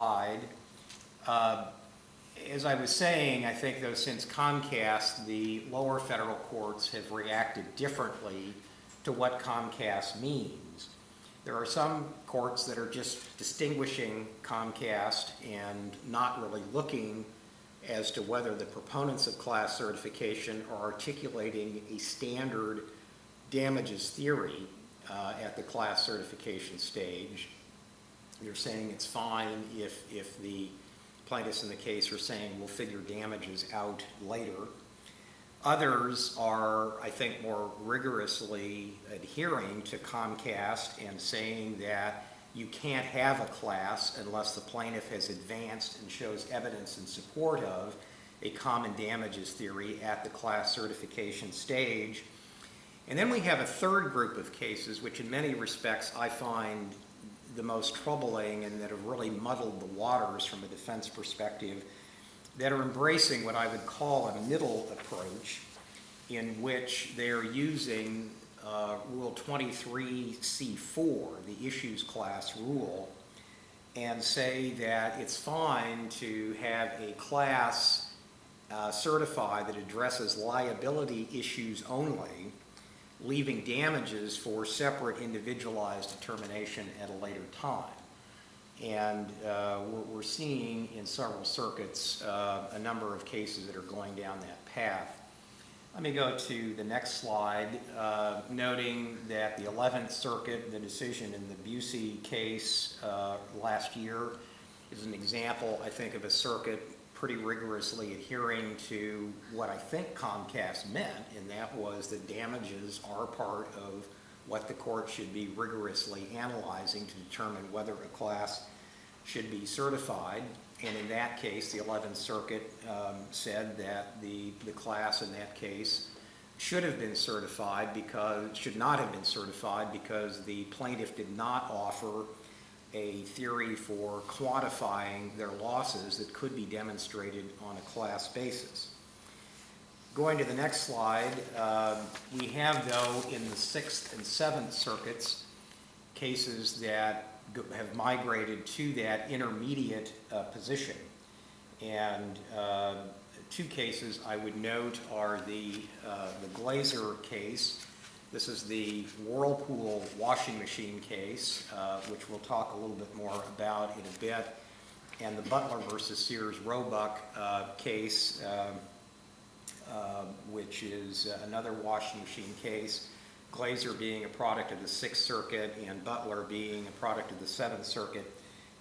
slide. As I was saying, I think though since Comcast, the lower federal courts have reacted differently to what Comcast means. There are some courts that are just distinguishing Comcast and not really looking as to whether the proponents of class certification are articulating a standard damages theory at the class certification stage. They're saying it's fine if the plaintiffs in the case are saying we'll figure damages out later. Others are, I think, more rigorously adhering to Comcast and saying that you can't have a class unless the plaintiff has advanced and shows evidence in support of a common damages theory at the class certification stage. And then we have a third group of cases, which in many respects I find the most troubling and that have really muddled the waters from a defense perspective, that are embracing what I would call a middle approach in which they're using Rule 23C4, the issues class rule, and say that it's fine to have a class certified that addresses liability issues only, leaving damages for separate individualized determination at a later time. And we're seeing in several circuits a number of cases that are going down that path. Let me go to the next slide, noting that the 11th Circuit, the decision in the Busey case last year, is an example, I think, of a circuit pretty rigorously adhering to what I think Comcast meant, and that was that damages are part of what the court should be rigorously analyzing to determine whether a class should be certified. And in that case, the 11th Circuit said that the class in that case should have been certified because, should not have been certified because the plaintiff did not offer a theory for quantifying their losses that could be demonstrated on a class basis. Going to the next slide, we have, though, in the 6th and 7th Circuits, cases that have migrated to that intermediate position. And two cases I would note are the Glazer case. This is the Whirlpool washing machine case, which we'll talk a little bit more about in a bit, and the Butler versus Sears Roebuck case, which is another washing machine case. Glazer being a product of the 6th Circuit and Butler being a product of the 7th Circuit.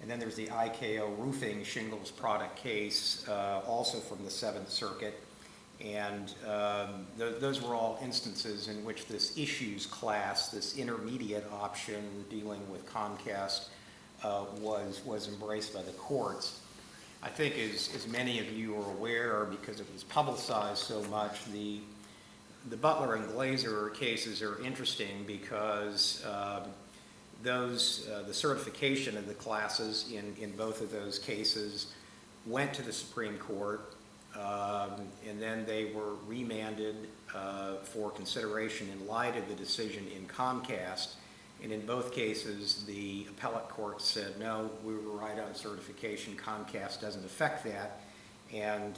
And then there's the IKO roofing shingles product case, also from the 7th Circuit. And those were all instances in which this issues class, this intermediate option dealing with Comcast, was embraced by the courts. I think as many of you are aware, because it was publicized so much, the Butler and Glazer cases are interesting because the certification of the classes in both of those cases went to the Supreme Court, and then they were remanded for consideration in light of the decision in Comcast. And in both cases, the appellate court said, no, we were right on certification. Comcast doesn't affect that. And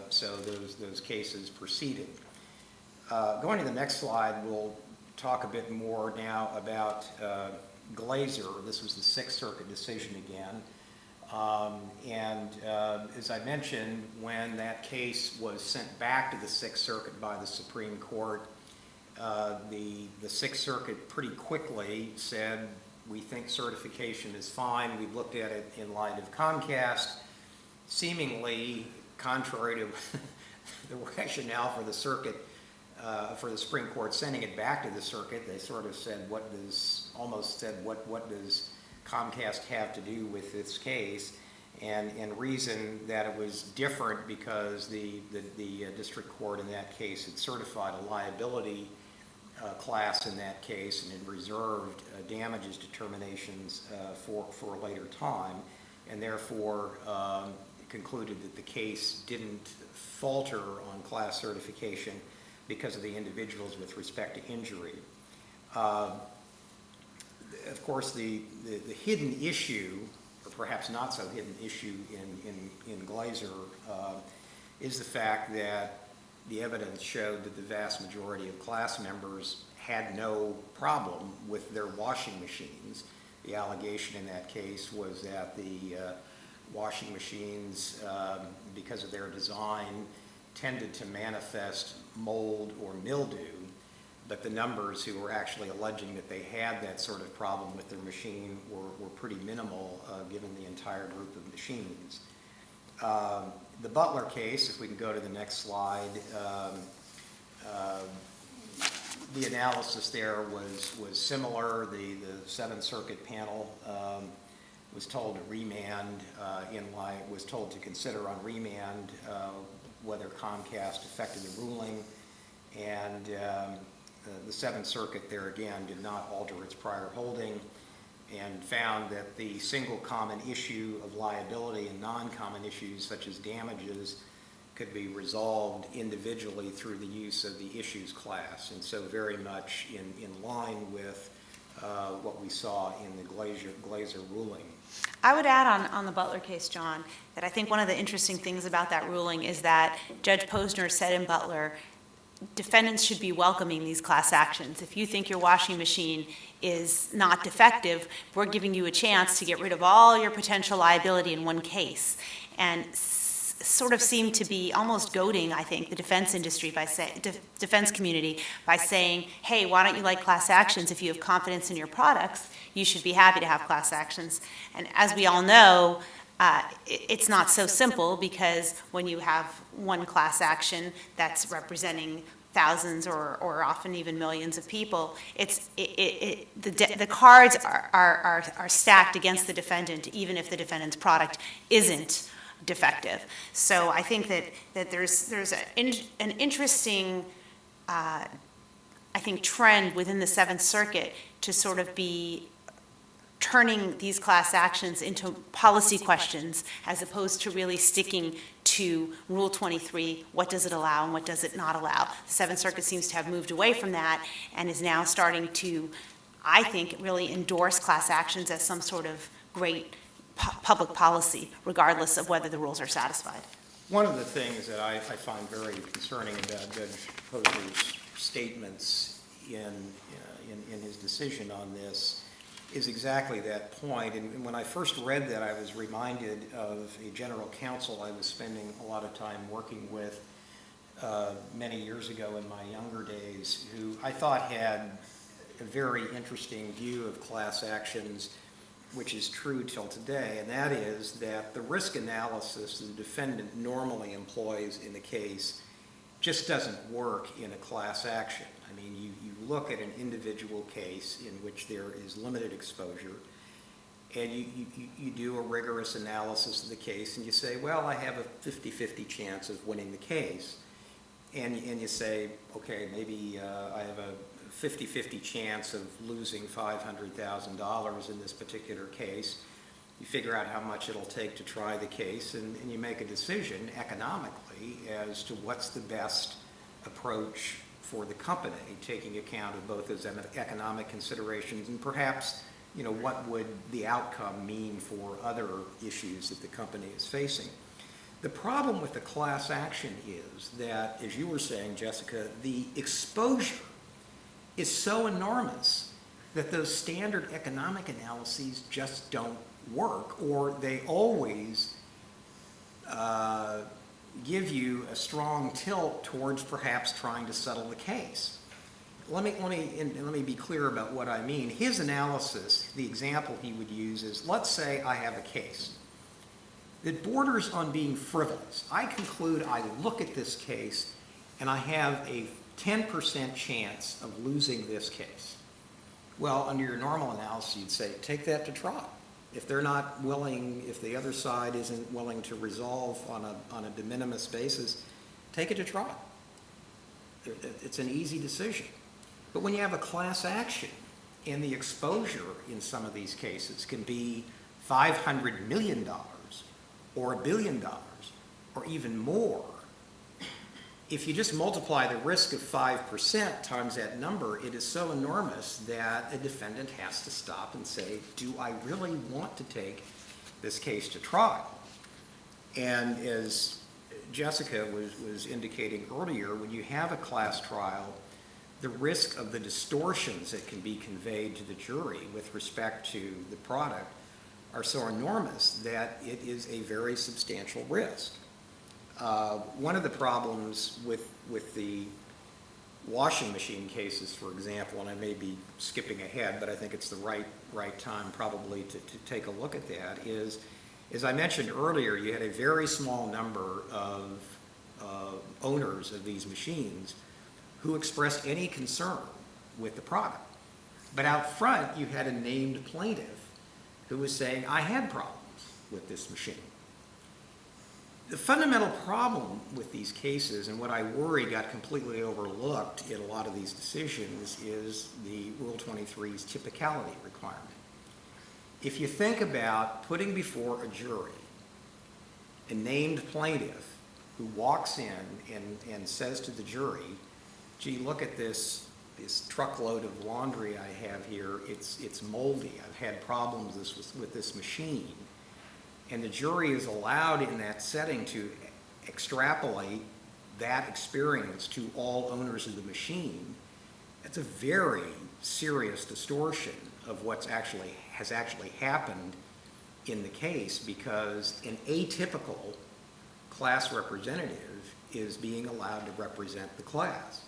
so those cases proceeded. Going to the next slide, we'll talk a bit more now about Glazer. This was the 6th Circuit decision again. As I mentioned, when that case was sent back to the 6th Circuit by the Supreme Court, the 6th Circuit pretty quickly said, we think certification is fine. We've looked at it in light of Comcast, seemingly contrary to the rationale for the circuit, for the Supreme Court sending it back to the circuit. They sort of said, what does Comcast have to do with this case? And reason that it was different because the district court in that case had certified a liability class in that case and had reserved damages determinations for a later time, and therefore concluded that the case didn't falter on class certification because of the individuals with respect to injury. Of course, the hidden issue, or perhaps not so hidden issue in Glazer is the fact that the evidence showed that the vast majority of class members had no problem with their washing machines. The allegation in that case was that the washing machines, because of their design, tended to manifest mold or mildew, but the numbers who were actually alleging that they had that sort of problem with their machine were pretty minimal given the entire group of machines. The Butler case, if we can go to the next slide, the analysis there was similar. The Seventh Circuit panel was told to remand was told to consider on remand whether Comcast affected the ruling, and the Seventh Circuit there again did not alter its prior holding and found that the single common issue of liability and non-common issues such as damages could be resolved individually through the use of the issues class, and so very much in line with what we saw in the Glazer ruling. I would add on the Butler case, John, that I think one of the interesting things about that ruling is that Judge Posner said in Butler, defendants should be welcoming these class actions. If you think your washing machine is not defective, we're giving you a chance to get rid of all your potential liability in one case. And sort of seemed to be almost goading, I think, the defense industry by defense community by saying, hey, why don't you like class actions? If you have confidence in your products, you should be happy to have class actions. And as we all know, it's not so simple, because when you have one class action that's representing thousands or often even millions of people, the cards are stacked against the defendant, even if the defendant's product isn't defective. So I think that there's an interesting, I think, trend within the Seventh Circuit to sort of be turning these class actions into policy questions as opposed to really sticking to Rule 23, what does it allow and what does it not allow. The Seventh Circuit seems to have moved away from that and is now starting to, I think, really endorse class actions as some sort of great public policy, regardless of whether the rules are satisfied. One of the things that I find very concerning about Judge Posner's statements in his decision on this is exactly that point. And when I first read that, I was reminded of a general counsel I was spending a lot of time working with many years ago in my younger days, who I thought had a very interesting view of class actions, which is true till today, and that is that the risk analysis the defendant normally employs in the case just doesn't work in a class action. I mean, you look at an individual case in which there is limited exposure, and you do a rigorous analysis of the case, and you say, well, I have a 50-50 chance of winning the case. And you say, okay, maybe I have a 50-50 chance of losing $500,000 in this particular case. You figure out how much it'll take to try the case, and you make a decision economically as to what's the best approach for the company, taking account of both those economic considerations and perhaps, you know, what would the outcome mean for other issues that the company is facing. The problem with the class action is that, as you were saying, Jessica, the exposure is so enormous that those standard economic analyses just don't work, or they always give you a strong tilt towards perhaps trying to settle the case. Let me be clear about what I mean. His analysis, the example he would use is, let's say I have a case that borders on being frivolous. I conclude, I look at this case, and I have a 10% chance of losing this case. Well, under your normal analysis, you'd say, take that to trial. If they're not willing, if the other side isn't willing to resolve on a de minimis basis, take it to trial. It's an easy decision. But when you have a class action, and the exposure in some of these cases can be $500 million, or $1 billion, or even more, if you just multiply the risk of 5% times that number, it is so enormous that a defendant has to stop and say, do I really want to take this case to trial. And as Jessica was indicating earlier, when you have a class trial, the risk of the distortions that can be conveyed to the jury with respect to the product are so enormous that it is a very substantial risk. One of the problems with the washing machine cases, for example, and I may be skipping ahead, but I think it's the right time probably to take a look at that, is, as I mentioned earlier, you had a very small number of owners of these machines who expressed any concern with the product. But out front, you had a named plaintiff who was saying, I had problems with this machine. The fundamental problem with these cases, and what I worry got completely overlooked in a lot of these decisions, is the Rule 23's typicality requirement. If you think about putting before a jury a named plaintiff who walks in and says to the jury, gee, look at this truckload of laundry I have here, it's moldy, I've had problems with this machine. And the jury is allowed in that setting to extrapolate that experience to all owners of the machine. That's a very serious distortion of what's has actually happened in the case, because an atypical class representative is being allowed to represent the class.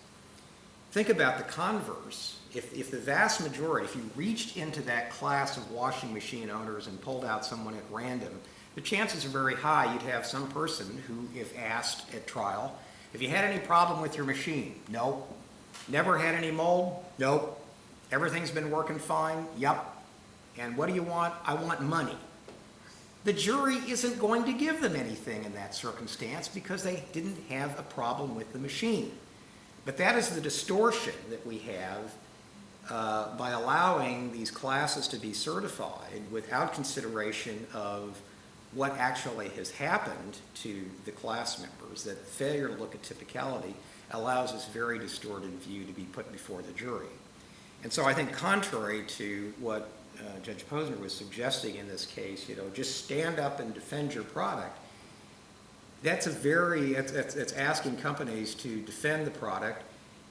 Think about the converse. If the vast majority, if you reached into that class of washing machine owners and pulled out someone at random, the chances are very high you'd have some person who, if asked at trial, have you had any problem with your machine? No. Never had any mold? Nope. Everything's been working fine? Yup. And what do you want? I want money. The jury isn't going to give them anything in that circumstance because they didn't have a problem with the machine. But that is the distortion that we have by allowing these classes to be certified without consideration of what actually has happened to the class members, that failure to look at typicality allows this very distorted view to be put before the jury. And so I think contrary to what Judge Posner was suggesting in this case, just stand up and defend your product, that's asking companies to defend the product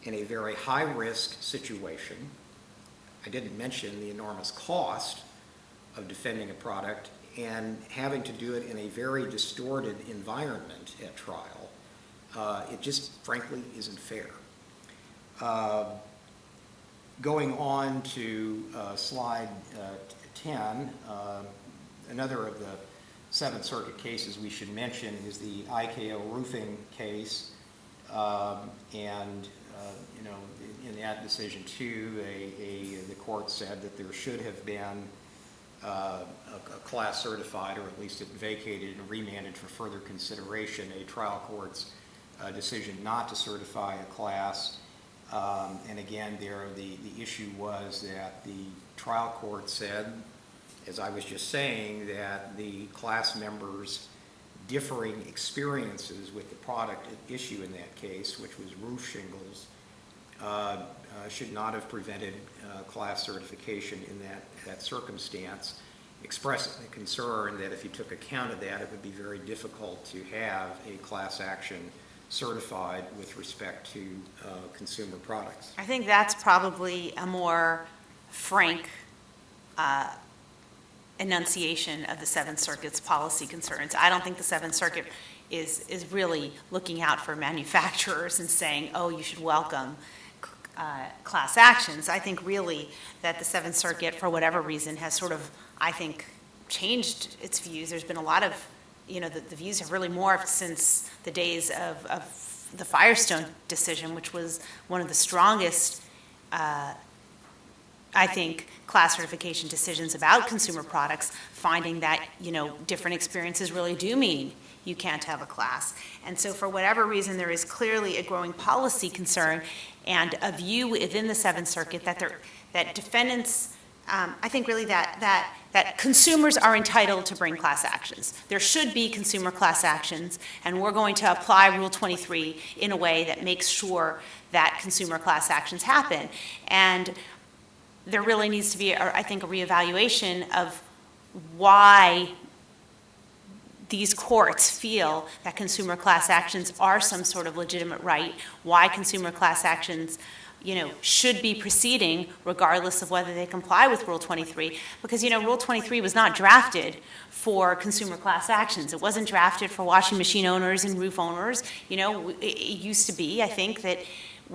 in a very high-risk situation. I didn't mention the enormous cost of defending a product and having to do it in a very distorted environment at trial. It just, frankly, isn't fair. Going on to slide 10, another of the Seventh Circuit cases we should mention is the IKO roofing case. In that decision, too, the court said that there should have been a class certified, or at least it vacated and remanded for further consideration a trial court's decision not to certify a class. And again, there the issue was that the trial court said, as I was just saying, that the class members' differing experiences with the product at issue in that case, which was roof shingles, should not have prevented class certification in that circumstance, expressing a concern that if you took account of that, it would be very difficult to have a class action certified with respect to consumer products. I think that's probably a more frank enunciation of the Seventh Circuit's policy concerns. I don't think the Seventh Circuit is really looking out for manufacturers and saying, oh, you should welcome class actions. I think really that the Seventh Circuit, for whatever reason, has sort of, I think, changed its views. There's been a lot of, the views have really morphed since the days of the Firestone decision, which was one of the strongest, I think, class certification decisions about consumer products, finding that, different experiences really do mean you can't have a class. And so for whatever reason, there is clearly a growing policy concern and a view within the Seventh Circuit that defendants, I think really that consumers are entitled to bring class actions. There should be consumer class actions, and we're going to apply Rule 23 in a way that makes sure that consumer class actions happen. And there really needs to be, I think, a reevaluation of why these courts feel that consumer class actions are some sort of legitimate right, why consumer class actions, should be proceeding regardless of whether they comply with Rule 23. Because, Rule 23 was not drafted for consumer class actions. It wasn't drafted for washing machine owners and roof owners. It used to be, I think, that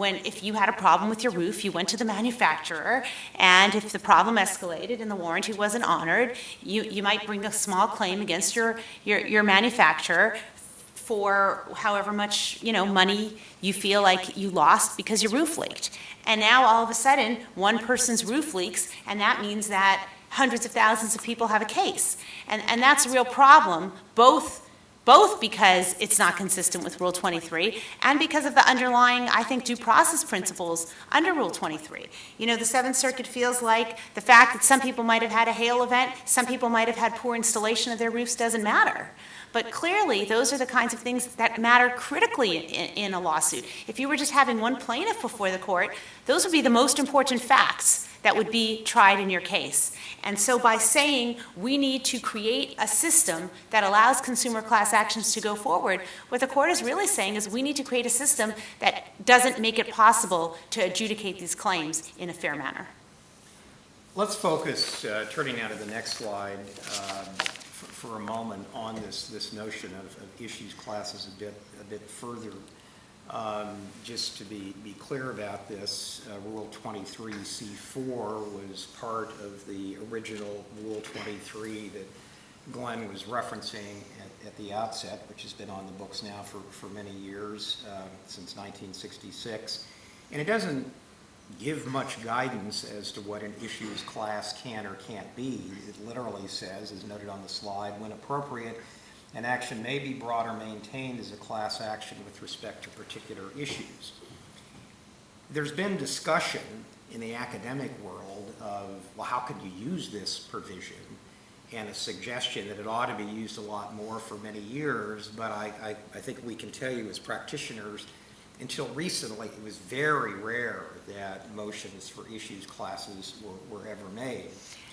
if you had a problem with your roof, you went to the manufacturer, and if the problem escalated and the warranty wasn't honored, you might bring a small claim against your manufacturer for however much, money you feel like you lost because your roof leaked. And now all of a sudden, one person's roof leaks, and that means that hundreds of thousands of people have a case. And that's a real problem, both because it's not consistent with Rule 23 and because of the underlying, I think, due process principles under Rule 23. The Seventh Circuit feels like the fact that some people might have had a hail event, some people might have had poor installation of their roofs doesn't matter. But clearly, those are the kinds of things that matter critically in a lawsuit. If you were just having one plaintiff before the court, those would be the most important facts that would be tried in your case. And so by saying we need to create a system that allows consumer class actions to go forward, what the court is really saying is we need to create a system that doesn't make it possible to adjudicate these claims in a fair manner. Let's focus, turning now to the next slide, for a moment on this notion of issues classes a bit further. Just to be clear about this, Rule 23C4 was part of the original Rule 23 that Glenn was referencing at the outset, which has been on the books now for many years, since 1966. And it doesn't give much guidance as to what an issues class can or can't be. It literally says, as noted on the slide, when appropriate, an action may be brought or maintained as a class action with respect to particular issues. There's been discussion in the academic world of, well, how could you use this provision? And a suggestion that it ought to be used a lot more for many years, but I think we can tell you as practitioners, until recently, it was very rare that motions for issues classes were ever made.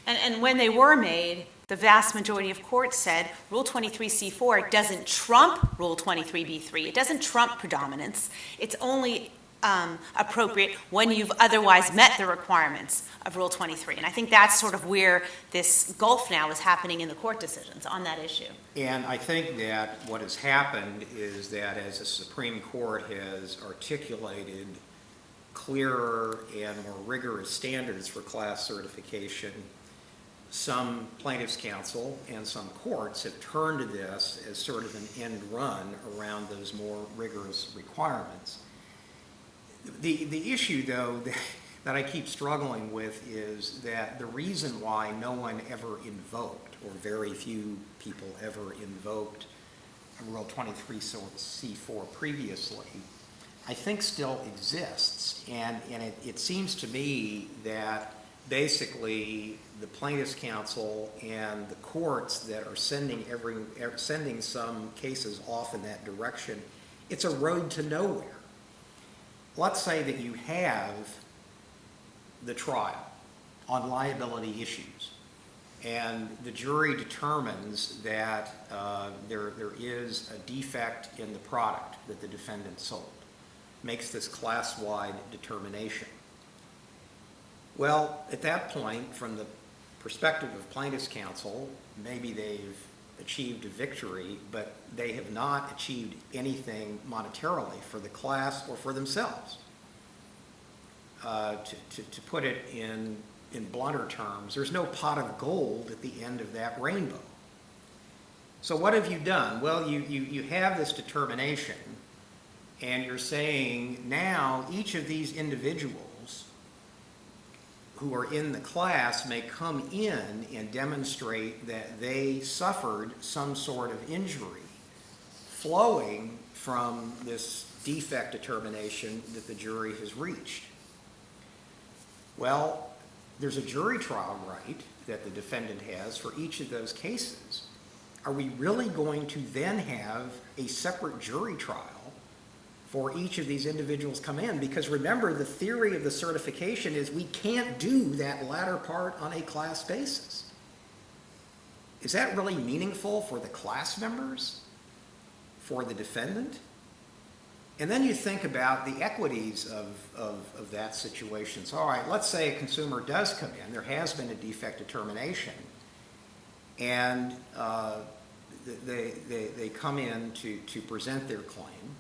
And when they were made, the vast majority of courts said Rule 23C4 doesn't trump Rule 23B3. It doesn't trump predominance. It's only appropriate when you've otherwise met the requirements of Rule 23. And I think that's sort of where this gulf now is happening in the court decisions on that issue. And I think that what has happened is that as the Supreme Court has articulated clearer and more rigorous standards for class certification, some plaintiffs' counsel and some courts have turned to this as sort of an end run around those more rigorous requirements. The issue, though, that I keep struggling with is that the reason why no one ever invoked, or very few people ever invoked, Rule 23C4 previously, I think still exists. And it seems to me that basically the plaintiffs' counsel and the courts that are sending some cases off in that direction, it's a road to nowhere. Let's say that you have the trial on liability issues, and the jury determines that there is a defect in the product that the defendant sold, makes this class-wide determination. Well, at that point, from the perspective of plaintiffs' counsel, maybe they've achieved a victory, but they have not achieved anything monetarily for the class or for themselves. To put it in blunter terms, there's no pot of gold at the end of that rainbow. So what have you done? Well, you have this determination, and you're saying now each of these individuals who are in the class may come in and demonstrate that they suffered some sort of injury flowing from this defect determination that the jury has reached. Well, there's a jury trial right that the defendant has for each of those cases. Are we really going to then have a separate jury trial for each of these individuals come in? Because remember, the theory of the certification is we can't do that latter part on a class basis. is that really meaningful for the class members, for the defendant? And then you think about the equities of that situation. So, all right, let's say a consumer does come in. There has been a defect determination. And they come in to present their claim.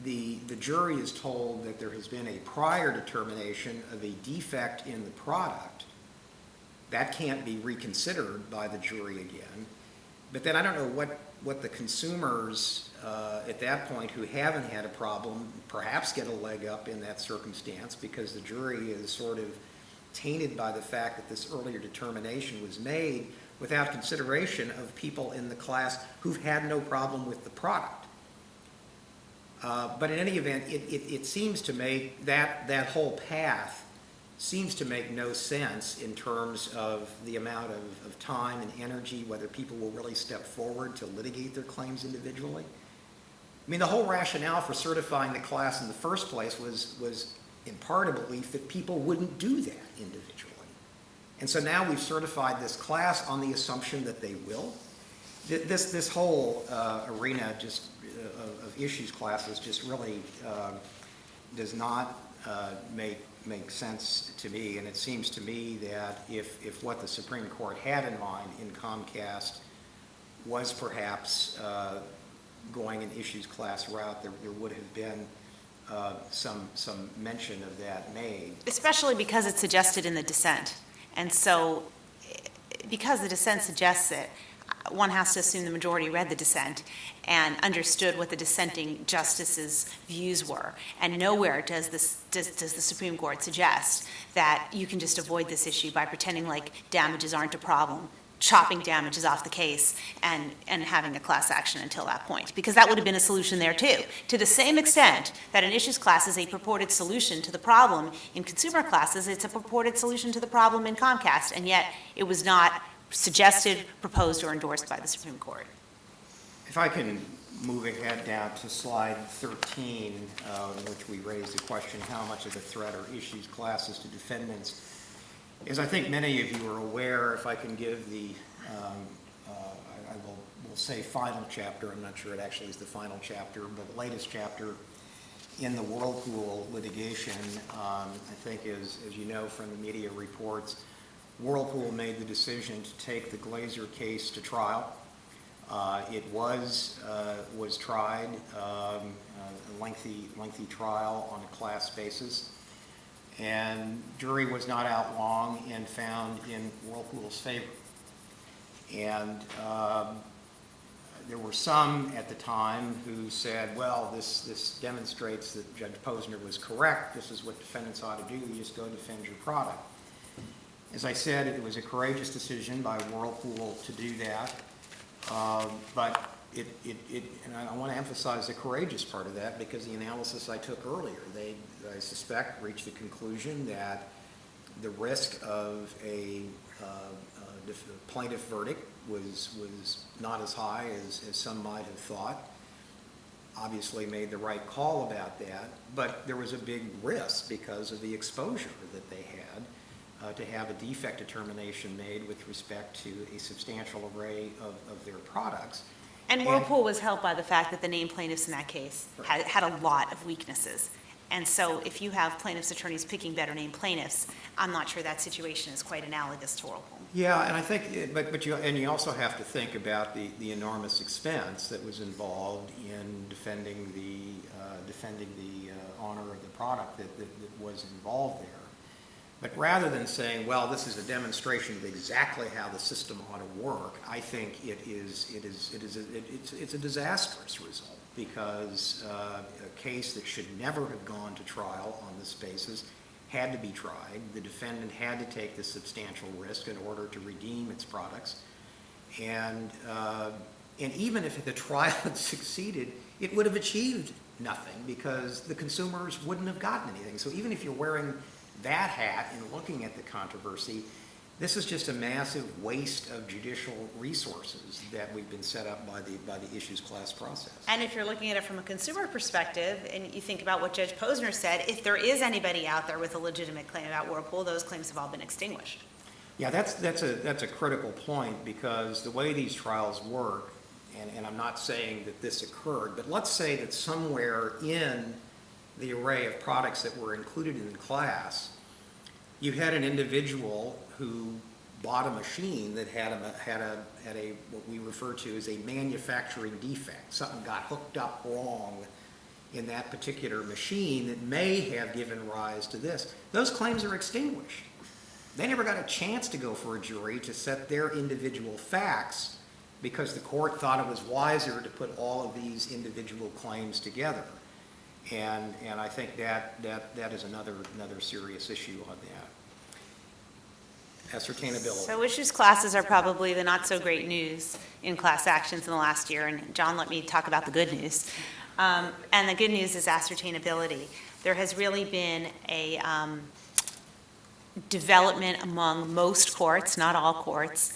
The jury is told that there has been a prior determination of a defect in the product. That can't be reconsidered by the jury again. But then I don't know what the consumers at that point who haven't had a problem perhaps get a leg up in that circumstance, because the jury is sort of tainted by the fact that this earlier determination was made without consideration of people in the class who've had no problem with the product. But in any event, it seems to make that whole path seems to make no sense in terms of the amount of time and energy, whether people will really step forward to litigate their claims individually. I mean, the whole rationale for certifying the class in the first place was in part a belief that people wouldn't do that individually. And so now we've certified this class on the assumption that they will. This whole arena just of issues classes just really does not make sense to me. And it seems to me that if what the Supreme Court had in mind in Comcast was perhaps going an issues class route, there would have been some mention of that made. Especially because it's suggested in the dissent. And so, because the dissent suggests it, one has to assume the majority read the dissent and understood what the dissenting justices' views were. And nowhere does the Supreme Court suggest that you can just avoid this issue by pretending like damages aren't a problem, chopping damages off the case, and having a class action until that point. Because that would have been a solution there too. To the same extent that an issues class is a purported solution to the problem in consumer classes, it's a purported solution to the problem in Comcast, and yet it was not suggested, proposed, or endorsed by the Supreme Court. If I can move ahead now to slide 13, in which we raised the question, how much of a threat are issues classes to defendants? As I think many of you are aware, if I can give the, I will say final chapter, I'm not sure it actually is the final chapter, but the latest chapter in the Whirlpool litigation, I think as you know from the media reports, Whirlpool made the decision to take the Glazer case to trial. It was tried, a lengthy trial on a class basis, and jury was not out long and found in Whirlpool's favor. And there were some at the time who said, well, this demonstrates that Judge Posner was correct. This is what defendants ought to do. You just go defend your product. As I said, it was a courageous decision by Whirlpool to do that, but and I want to emphasize the courageous part of that, because the analysis I took earlier, they, I suspect, reached the conclusion that the risk of a plaintiff verdict was not as high as some might have thought. Obviously made the right call about that, but there was a big risk because of the exposure that they had to have a defect determination made with respect to a substantial array of their products. And Whirlpool was helped by the fact that the named plaintiffs in that case had a lot of weaknesses. And so if you have plaintiffs' attorneys picking better named plaintiffs, I'm not sure that situation is quite analogous to Whirlpool. Yeah, and I think, but you also have to think about the enormous expense that was involved in defending the honor of the product that was involved there. But rather than saying, well, this is a demonstration of exactly how the system ought to work, I think it's a disastrous result, because a case that should never have gone to trial on this basis had to be tried. The defendant had to take the substantial risk in order to redeem its products. And even if the trial had succeeded, it would have achieved nothing, because the consumers wouldn't have gotten anything. So even if you're wearing that hat and looking at the controversy, this is just a massive waste of judicial resources that we've been set up by the issues class process. And if you're looking at it from a consumer perspective, and you think about what Judge Posner said, if there is anybody out there with a legitimate claim about Whirlpool, those claims have all been extinguished. Yeah, that's a critical point, because the way these trials work, and I'm not saying that this occurred, but let's say that somewhere in the array of products that were included in the class, you had an individual who bought a machine that had a what we refer to as a manufacturing defect. Something got hooked up wrong in that particular machine that may have given rise to this. Those claims are extinguished. They never got a chance to go for a jury to set their individual facts, because the court thought it was wiser to put all of these individual claims together. And I think that is another serious issue on that. Ascertainability. So issues classes are probably the not so great news in class actions in the last year, and John, let me talk about the good news. And the good news is ascertainability. There has really been a development among most courts, not all courts,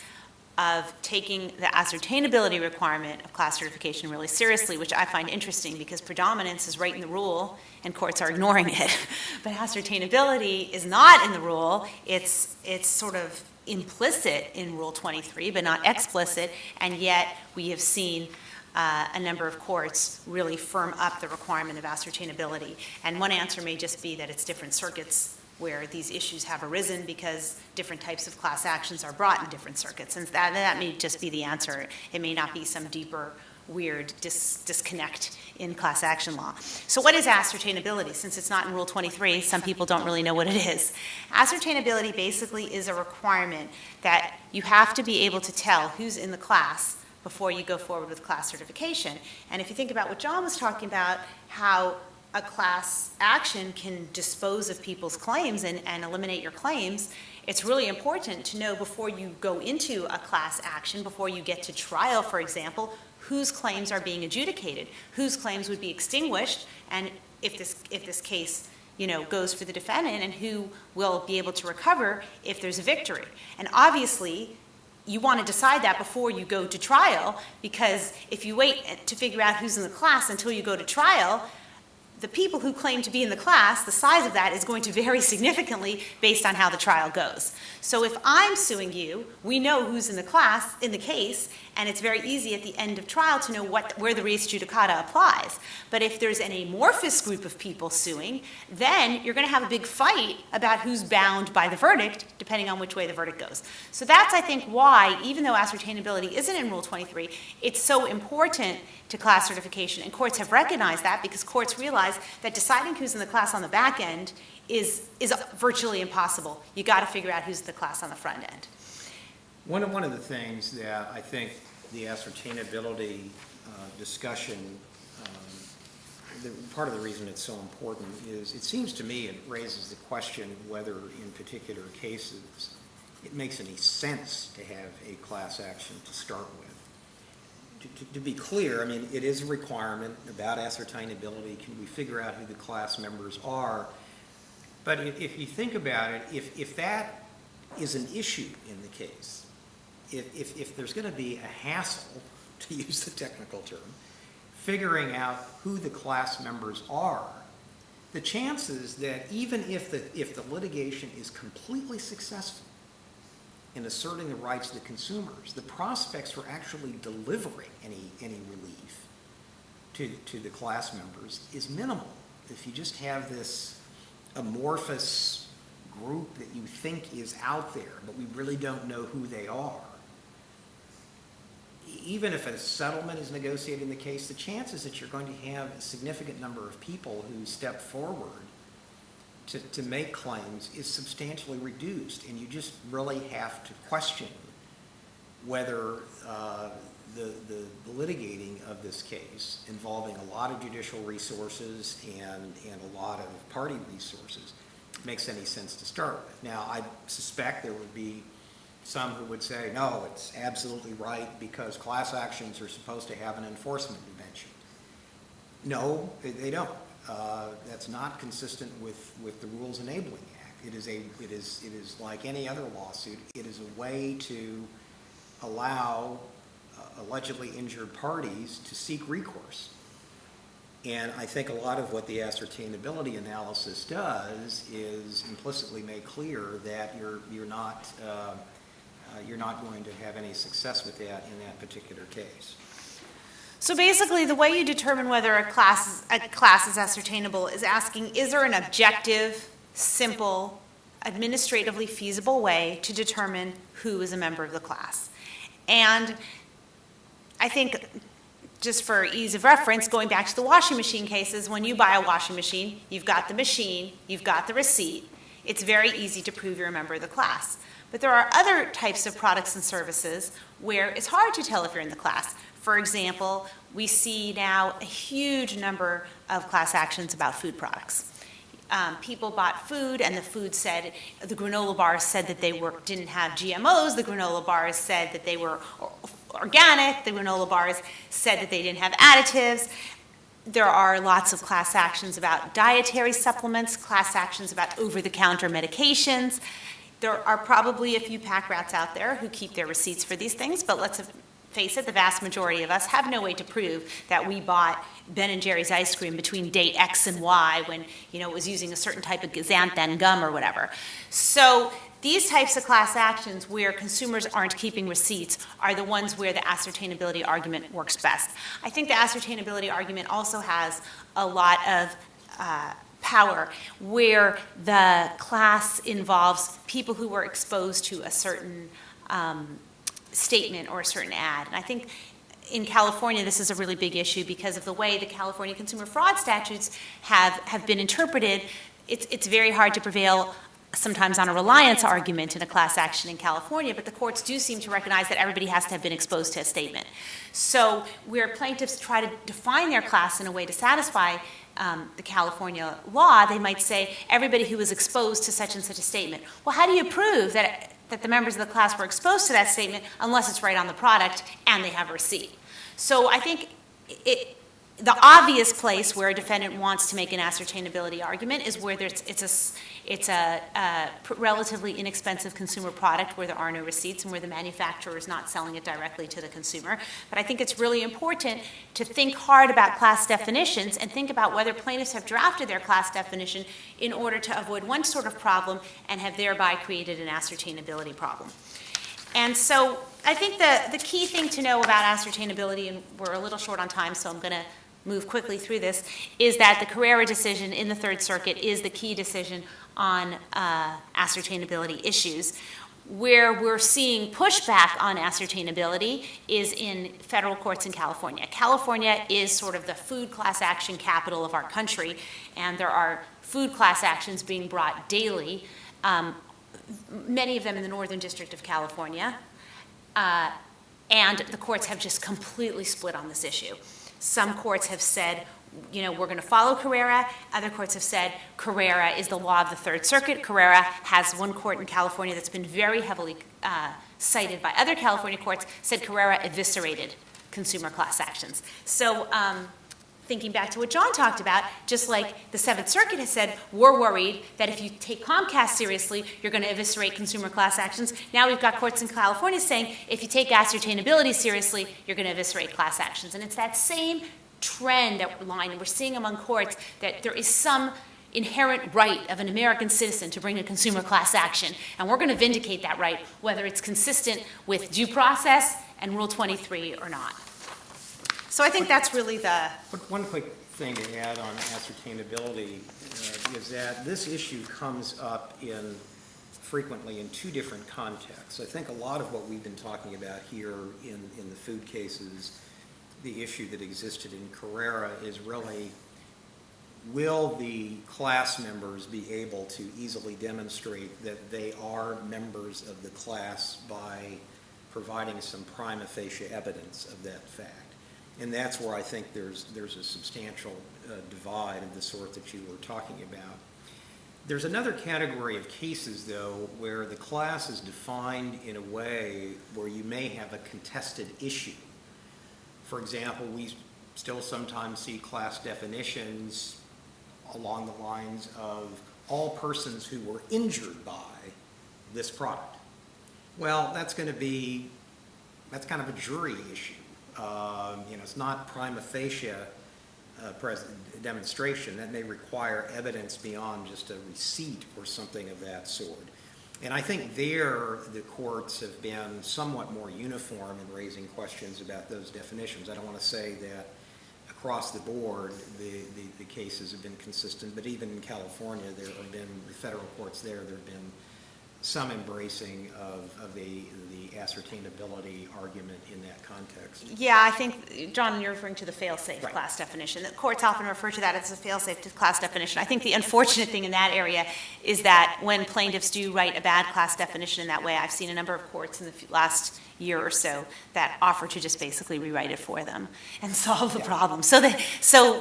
of taking the ascertainability requirement of class certification really seriously, which I find interesting, because predominance is right in the rule and courts are ignoring it. But ascertainability is not in the rule. It's sort of implicit in Rule 23, but not explicit, and yet we have seen a number of courts really firm up the requirement of ascertainability. And one answer may just be that it's different circuits where these issues have arisen, because different types of class actions are brought in different circuits. And that may just be the answer. It may not be some deeper, weird disconnect in class action law. So what is ascertainability? Since it's not in Rule 23, some people don't really know what it is. Ascertainability basically is a requirement that you have to be able to tell who's in the class before you go forward with class certification. And if you think about what John was talking about, how a class action can dispose of people's claims and eliminate your claims, it's really important to know before you go into a class action, before you get to trial, for example, whose claims are being adjudicated, whose claims would be extinguished, and if this case goes for the defendant, and who will be able to recover if there's a victory. And obviously, you want to decide that before you go to trial, because if you wait to figure out who's in the class until you go to trial, the people who claim to be in the class, the size of that is going to vary significantly based on how the trial goes. So if I'm suing you, we know who's in the class, in the case, and it's very easy at the end of trial to know where the res judicata applies. But if there's an amorphous group of people suing, then you're going to have a big fight about who's bound by the verdict, depending on which way the verdict goes. So that's, I think, why, even though ascertainability isn't in Rule 23, it's so important to class certification. And courts have recognized that, because courts realize that deciding who's in the class on the back end is virtually impossible. You got to figure out who's in the class on the front end. One of the things that I think the ascertainability discussion, part of the reason it's so important is, it seems to me it raises the question whether in particular cases it makes any sense to have a class action to start with. To be clear, I mean, it is a requirement about ascertainability. Can we figure out who the class members are? But if you think about it, if that is an issue in the case, if there's going to be a hassle, to use the technical term, figuring out who the class members are, the chances that even if the litigation is completely successful in asserting the rights of the consumers, the prospects for actually delivering any relief to the class members is minimal. If you just have this amorphous group that you think is out there, but we really don't know who they are, even if a settlement is negotiated in the case, the chances that you're going to have a significant number of people who step forward to make claims is substantially reduced, and you just really have to question whether the litigating of this case, involving a lot of judicial resources and a lot of party resources, makes any sense to start with. Now, I suspect there would be some who would say, no, it's absolutely right because class actions are supposed to have an enforcement dimension. No, they don't. That's not consistent with the Rules Enabling Act. It is like any other lawsuit. It is a way to allow allegedly injured parties to seek recourse. And I think a lot of what the ascertainability analysis does is implicitly make clear that you're not going to have any success with that in that particular case. So basically, the way you determine whether a class is ascertainable is asking, is there an objective, simple, administratively feasible way to determine who is a member of the class? And I think, just for ease of reference, going back to the washing machine cases, when you buy a washing machine, you've got the machine, you've got the receipt. It's very easy to prove you're a member of the class. But there are other types of products and services where it's hard to tell if you're in the class. For example, we see now a huge number of class actions about food products. People bought food, and the food said, the granola bars said that they didn't have GMOs, the granola bars said that they were organic, the granola bars said that they didn't have additives. There are lots of class actions about dietary supplements, class actions about over-the-counter medications. There are probably a few pack rats out there who keep their receipts for these things, but let's face it, the vast majority of us have no way to prove that we bought Ben & Jerry's ice cream between date X and Y when, it was using a certain type of xanthan gum or whatever. So these types of class actions where consumers aren't keeping receipts are the ones where the ascertainability argument works best. I think the ascertainability argument also has a lot of power where the class involves people who were exposed to a certain statement or a certain ad. And I think in California, this is a really big issue because of the way the California consumer fraud statutes have been interpreted. It's very hard to prevail sometimes on a reliance argument in a class action in California, but the courts do seem to recognize that everybody has to have been exposed to a statement. So where plaintiffs try to define their class in a way to satisfy the California law, they might say everybody who was exposed to such and such a statement. Well, how do you prove that the members of the class were exposed to that statement unless it's right on the product and they have a receipt? So I think the obvious place where a defendant wants to make an ascertainability argument is where it's a relatively inexpensive consumer product where there are no receipts and where the manufacturer is not selling it directly to the consumer. But I think it's really important to think hard about class definitions and think about whether plaintiffs have drafted their class definition in order to avoid one sort of problem and have thereby created an ascertainability problem. And so I think the key thing to know about ascertainability, and we're a little short on time, so I'm going to move quickly through this, is that the Carrera decision in the Third Circuit is the key decision on ascertainability issues. Where we're seeing pushback on ascertainability is in federal courts in California. California is sort of the food class action capital of our country, and there are food class actions being brought daily, many of them in the Northern District of California, and the courts have just completely split on this issue. Some courts have said, we're going to follow Carrera. Other courts have said Carrera is the law of the Third Circuit. Carrera has one court in California that's been very heavily cited by other California courts, said Carrera eviscerated consumer class actions. So thinking back to what John talked about, just like the Seventh Circuit has said, we're worried that if you take Comcast seriously, you're going to eviscerate consumer class actions. Now we've got courts in California saying, if you take ascertainability seriously, you're going to eviscerate class actions. And it's that same trend that we're seeing among courts, that there is some inherent right of an American citizen to bring a consumer class action. And we're going to vindicate that right, whether it's consistent with due process and Rule 23 or not. So I think that's really the... One quick thing to add on ascertainability is that this issue comes up frequently in two different contexts. I think a lot of what we've been talking about here in the food cases, the issue that existed in Carrera is really, will the class members be able to easily demonstrate that they are members of the class by providing some prima facie evidence of that fact? And that's where I think there's a substantial divide of the sort that you were talking about. There's another category of cases, though, where the class is defined in a way where you may have a contested issue. For example, we still sometimes see class definitions along the lines of all persons who were injured by this product. Well, that's kind of a jury issue. It's not prima facie demonstration. That may require evidence beyond just a receipt or something of that sort. And I think there the courts have been somewhat more uniform in raising questions about those definitions. I don't want to say that across the board the cases have been consistent, but even in California there have been, the federal courts there have been some embracing of the ascertainability argument in that context. Yeah, I think, John, you're referring to the fail-safe Right. class definition. The courts often refer to that as a fail-safe class definition. I think the unfortunate thing in that area is that when plaintiffs do write a bad class definition in that way, I've seen a number of courts in the last year or so that offer to just basically rewrite it for them and solve the problem. So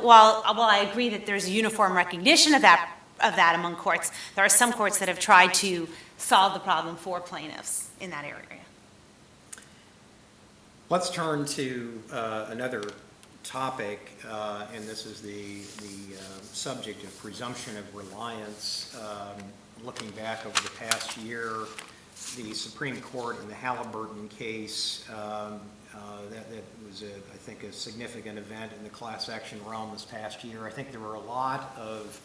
while I agree that there's a uniform recognition of that among courts, there are some courts that have tried to solve the problem for plaintiffs in that area. Let's turn to another topic, and this is the subject of presumption of reliance. Looking back over the past year, the Supreme Court in the Halliburton case, that was, I think, a significant event in the class action realm this past year. I think there were a lot of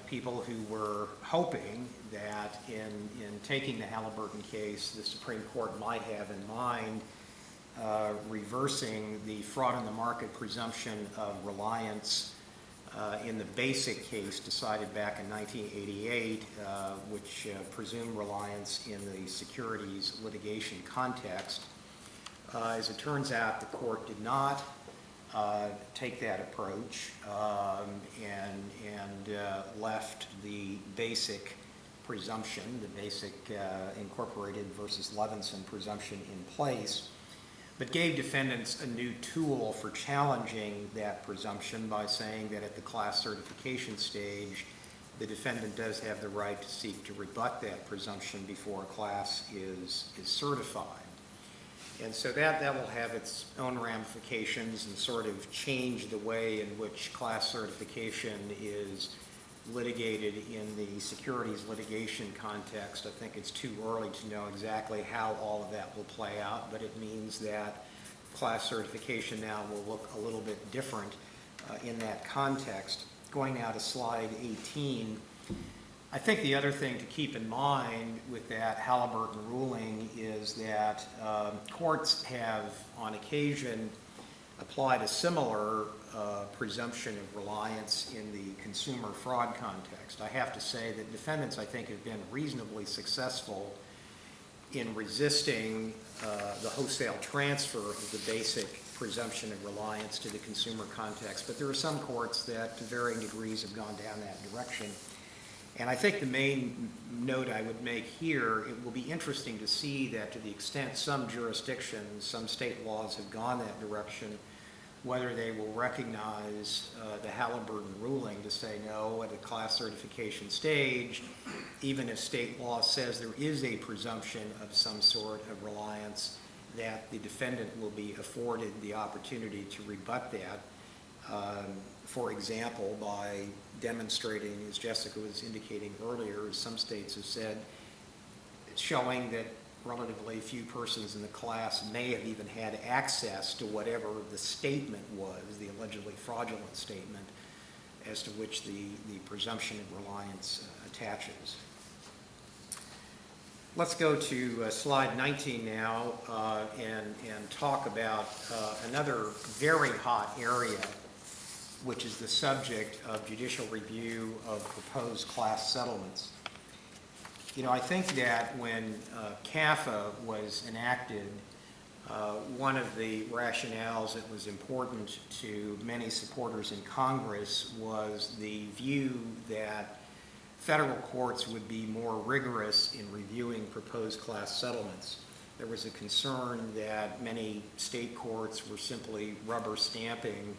people who were hoping that in taking the Halliburton case, the Supreme Court might have in mind reversing the fraud in the market presumption of reliance in the basic case decided back in 1988, which presumed reliance in the securities litigation context. As it turns out, the court did not take that approach and left the basic presumption, the basic incorporated versus Levinson presumption in place, but gave defendants a new tool for challenging that presumption by saying that at the class certification stage, the defendant does have the right to seek to rebut that presumption before a class is certified. And so that will have its own ramifications and sort of change the way in which class certification is litigated in the securities litigation context. I think it's too early to know exactly how all of that will play out, but it means that class certification now will look a little bit different in that context. Going now to slide 18, I think the other thing to keep in mind with that Halliburton ruling is that courts have on occasion applied a similar presumption of reliance in the consumer fraud context. I have to say that defendants, I think, have been reasonably successful in resisting the wholesale transfer of the basic presumption of reliance to the consumer context, but there are some courts that to varying degrees have gone down that direction. And I think the main note I would make here, it will be interesting to see that to the extent some jurisdictions, some state laws have gone that direction, whether they will recognize the Halliburton ruling to say no at a class certification stage, even if state law says there is a presumption of some sort of reliance, that the defendant will be afforded the opportunity to rebut that. For example, by demonstrating, as Jessica was indicating earlier, as some states have said, showing that relatively few persons in the class may have even had access to whatever the statement was, the allegedly fraudulent statement, as to which the presumption of reliance attaches. Let's go to slide 19 now and talk about another very hot area, which is the subject of judicial review of proposed class settlements. You know, I think that when CAFA was enacted, one of the rationales that was important to many supporters in Congress was the view that federal courts would be more rigorous in reviewing proposed class settlements. There was a concern that many state courts were simply rubber stamping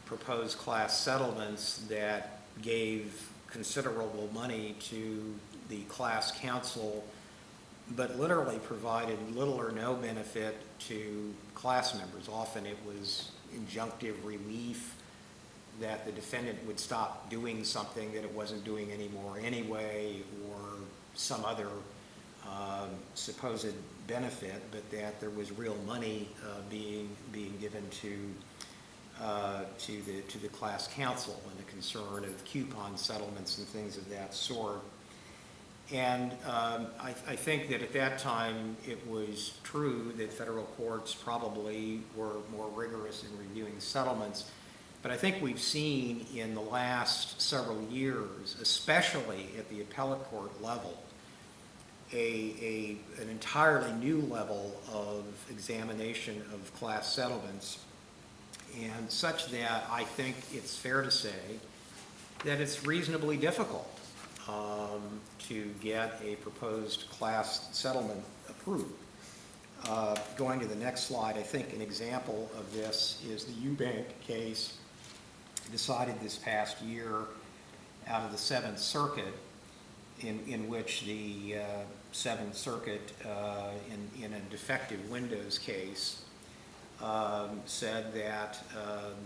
proposed class settlements that gave considerable money to the class counsel, but literally provided little or no benefit to class members. Often it was injunctive relief that the defendant would stop doing something that it wasn't doing anymore anyway, or some other supposed benefit, but that there was real money being given to to the class counsel and the concern of coupon settlements and things of that sort. And I think that at that time it was true that federal courts probably were more rigorous in reviewing settlements. But I think we've seen in the last several years, especially at the appellate court level, an entirely new level of examination of class settlements, and such that I think it's fair to say that it's reasonably difficult to get a proposed class settlement approved. Going to the next slide, I think an example of this is the Eubank case decided this past year out of the Seventh Circuit, in which the Seventh Circuit, in a defective windows case, said that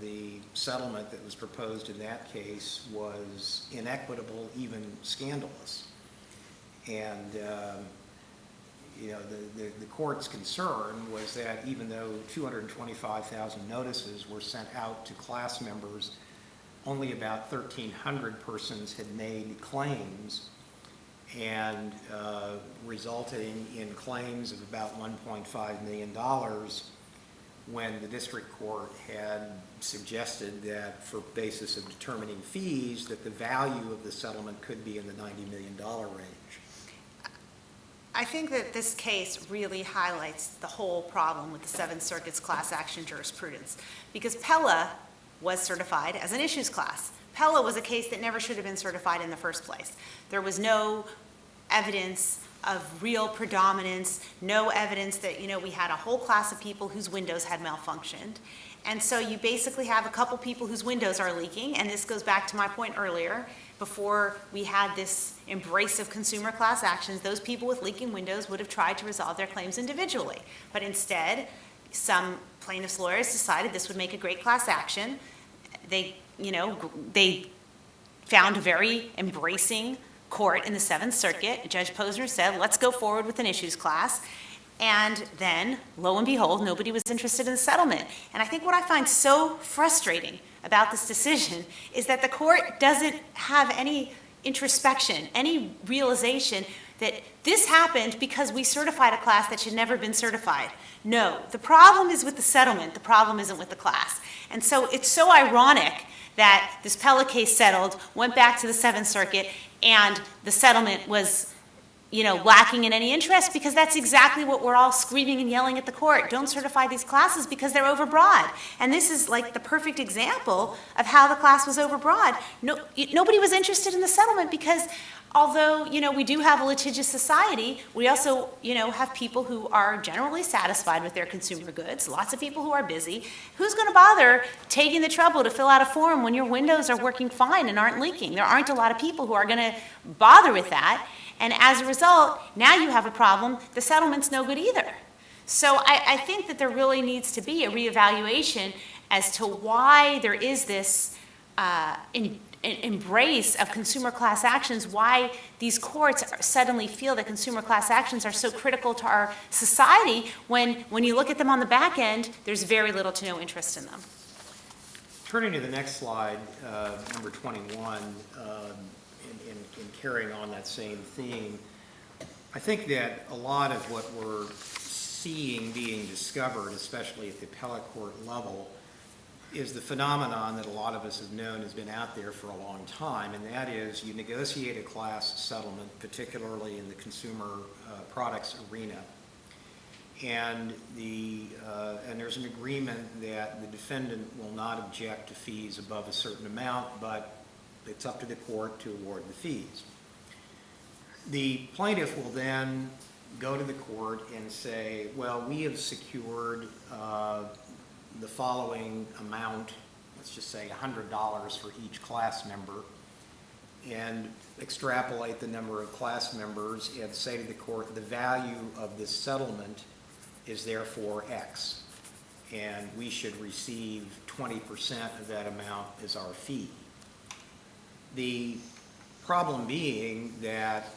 the settlement that was proposed in that case was inequitable, even scandalous. And you know, the court's concern was that even though 225,000 notices were sent out to class members, only about 1,300 persons had made claims, and resulting in claims of about $1.5 million, when the district court had suggested that for basis of determining fees, that the value of the settlement could be in the $90 million range. I think that this case really highlights the whole problem with the Seventh Circuit's class action jurisprudence, because Pella was certified as an issues class. Pella was a case that never should have been certified in the first place. There was no evidence of real predominance, no evidence that, you know, we had a whole class of people whose windows had malfunctioned. And so you basically have a couple people whose windows are leaking, and this goes back to my point earlier. Before we had this embrace of consumer class actions, those people with leaking windows would have tried to resolve their claims individually. But instead, some plaintiffs' lawyers decided this would make a great class action. They found a very embracing court in the Seventh Circuit. Judge Posner said, let's go forward with an issues class. And then, lo and behold, nobody was interested in the settlement. And I think what I find so frustrating about this decision is that the court doesn't have any introspection, any realization that this happened because we certified a class that should never have been certified. No, the problem is with the settlement. The problem isn't with the class. And so it's so ironic that this Pella case settled, went back to the Seventh Circuit, and the settlement was, lacking in any interest, because that's exactly what we're all screaming and yelling at the court. Don't certify these classes because they're overbroad. And this is like the perfect example of how the class was overbroad. Nobody was interested in the settlement because although, we do have a litigious society, we also, have people who are generally satisfied with their consumer goods, lots of people who are busy. Who's going to bother taking the trouble to fill out a form when your windows are working fine and aren't leaking? There aren't a lot of people who are going to bother with that. And as a result, now you have a problem. The settlement's no good either. So I think that there really needs to be a reevaluation as to why there is this embrace of consumer class actions, why these courts suddenly feel that consumer class actions are so critical to our society when you look at them on the back end, there's very little to no interest in them. Turning to the next slide, number 21, in carrying on that same theme, I think that a lot of what we're seeing being discovered, especially at the appellate court level, is the phenomenon that a lot of us have known has been out there for a long time, and that is you negotiate a class settlement, particularly in the consumer products arena, and there's an agreement that the defendant will not object to fees above a certain amount, but it's up to the court to award the fees. The plaintiff will then go to the court and say, well, we have secured the following amount, let's just say $100 for each class member, and extrapolate the number of class members and say to the court, the value of this settlement is therefore X, and we should receive 20% of that amount as our fee. The problem being that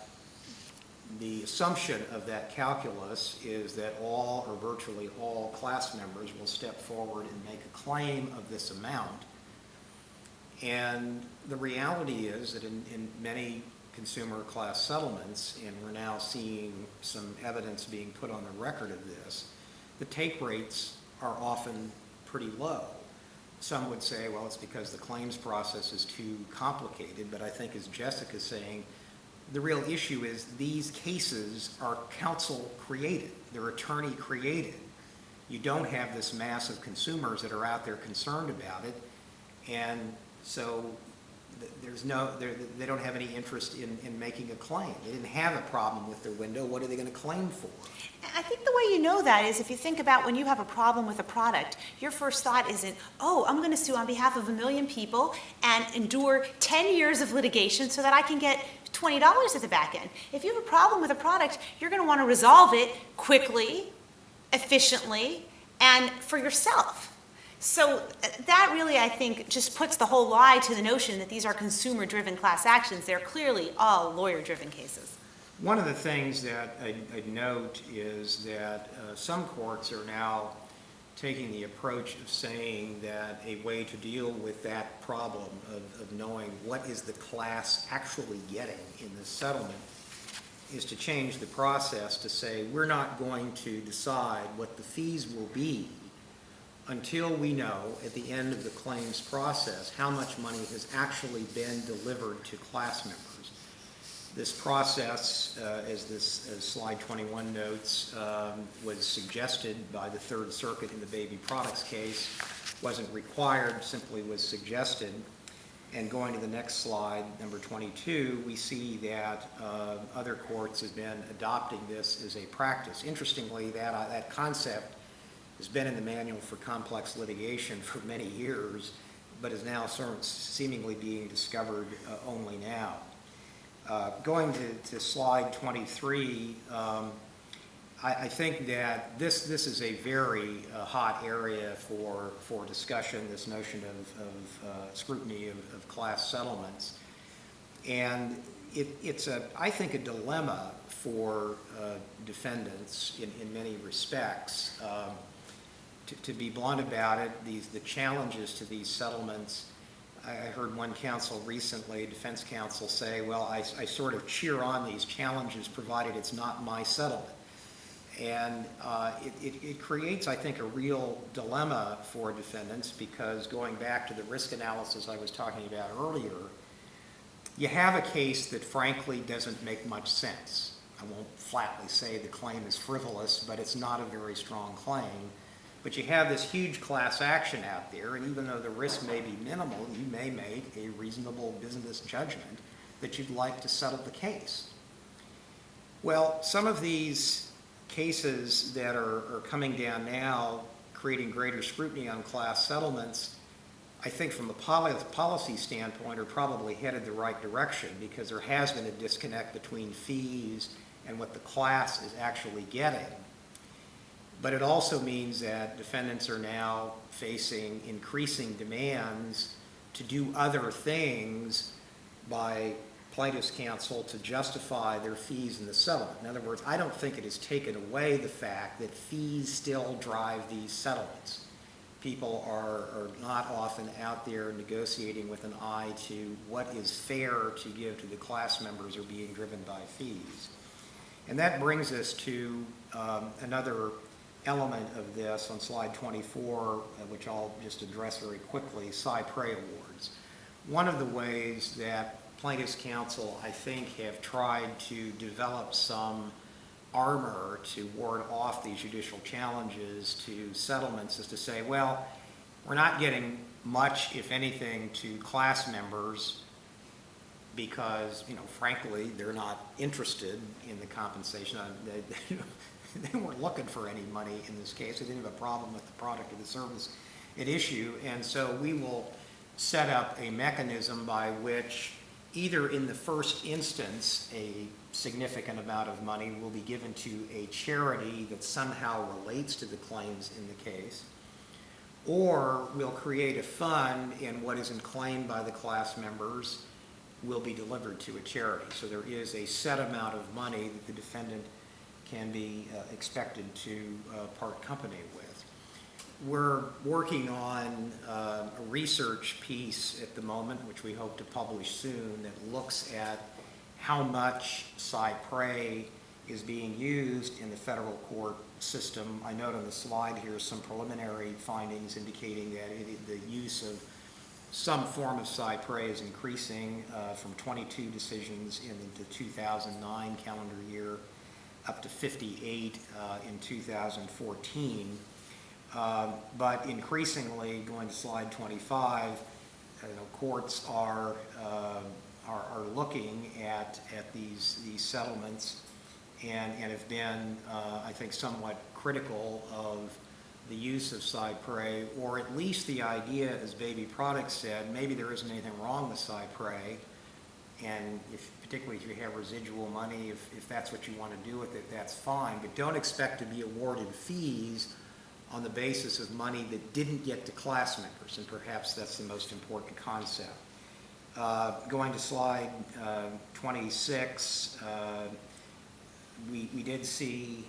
the assumption of that calculus is that all or virtually all class members will step forward and make a claim of this amount. And the reality is that in many consumer class settlements, and we're now seeing some evidence being put on the record of this, the take rates are often pretty low. Some would say, well, it's because the claims process is too complicated, but I think as Jessica's saying, the real issue is these cases are counsel created, they're attorney created. You don't have this mass of consumers that are out there concerned about it, and so they don't have any interest in making a claim. They didn't have a problem with their window. What are they going to claim for? I think the way you know that is if you think about when you have a problem with a product, your first thought isn't, oh, I'm going to sue on behalf of 1 million people and endure 10 years of litigation so that I can get $20 at the back end. If you have a problem with a product, you're going to want to resolve it quickly, efficiently, and for yourself. So that really, I think, just puts the whole lie to the notion that these are consumer-driven class actions. They're clearly all lawyer-driven cases. One of the things that I'd note is that some courts are now taking the approach of saying that a way to deal with that problem of knowing what is the class actually getting in the settlement is to change the process to say we're not going to decide what the fees will be until we know at the end of the claims process how much money has actually been delivered to class members. This process, as slide 21 notes, was suggested by the Third Circuit in the baby products case, wasn't required, simply was suggested. And going to the next slide, number 22, we see that other courts have been adopting this as a practice. Interestingly, that concept has been in the manual for complex litigation for many years, but is now seemingly being discovered only now. Going to slide 23, I think that this is a very hot area for discussion, this notion of scrutiny of class settlements. And it's I think, a dilemma for defendants in many respects. To be blunt about it, the challenges to these settlements, I heard one counsel recently, defense counsel, say, well, I sort of cheer on these challenges provided it's not my settlement. And it creates, I think, a real dilemma for defendants because going back to the risk analysis I was talking about earlier, you have a case that frankly doesn't make much sense. I won't flatly say the claim is frivolous, but it's not a very strong claim. But you have this huge class action out there, and even though the risk may be minimal, you may make a reasonable business judgment that you'd like to settle the case. Well, some of these cases that are coming down now, creating greater scrutiny on class settlements, I think from a policy standpoint are probably headed the right direction because there has been a disconnect between fees and what the class is actually getting. But it also means that defendants are now facing increasing demands to do other things by plaintiff's counsel to justify their fees in the settlement. In other words, I don't think it has taken away the fact that fees still drive these settlements. People are not often out there negotiating with an eye to what is fair to give to the class members or being driven by fees. And that brings us to another element of this on slide 24, which I'll just address very quickly, Cypre awards. One of the ways that plaintiffs' counsel, I think, have tried to develop some armor to ward off these judicial challenges to settlements is to say, well, we're not getting much, if anything, to class members because, frankly, they're not interested in the compensation. They weren't looking for any money in this case. They didn't have a problem with the product or the service at issue. And so we will set up a mechanism by which either in the first instance, a significant amount of money will be given to a charity that somehow relates to the claims in the case, or we'll create a fund in what isn't claimed by the class members, will be delivered to a charity. So there is a set amount of money that the defendant can be expected to part company with. We're working on a research piece at the moment, which we hope to publish soon, that looks at how much cypre is being used in the federal court system. I note on the slide here some preliminary findings indicating that the use of some form of cypre is increasing from 22 decisions in the 2009 calendar year up to 58 in 2014. But increasingly, going to slide 25, courts are looking at these settlements and have been, I think, somewhat critical of the use of cypre, or at least the idea, as Baby Products said, maybe there isn't anything wrong with cypre, and particularly if you have residual money, if that's what you want to do with it, that's fine, but don't expect to be awarded fees on the basis of money that didn't get to class members, and perhaps that's the most important concept. Going to slide 26, we did see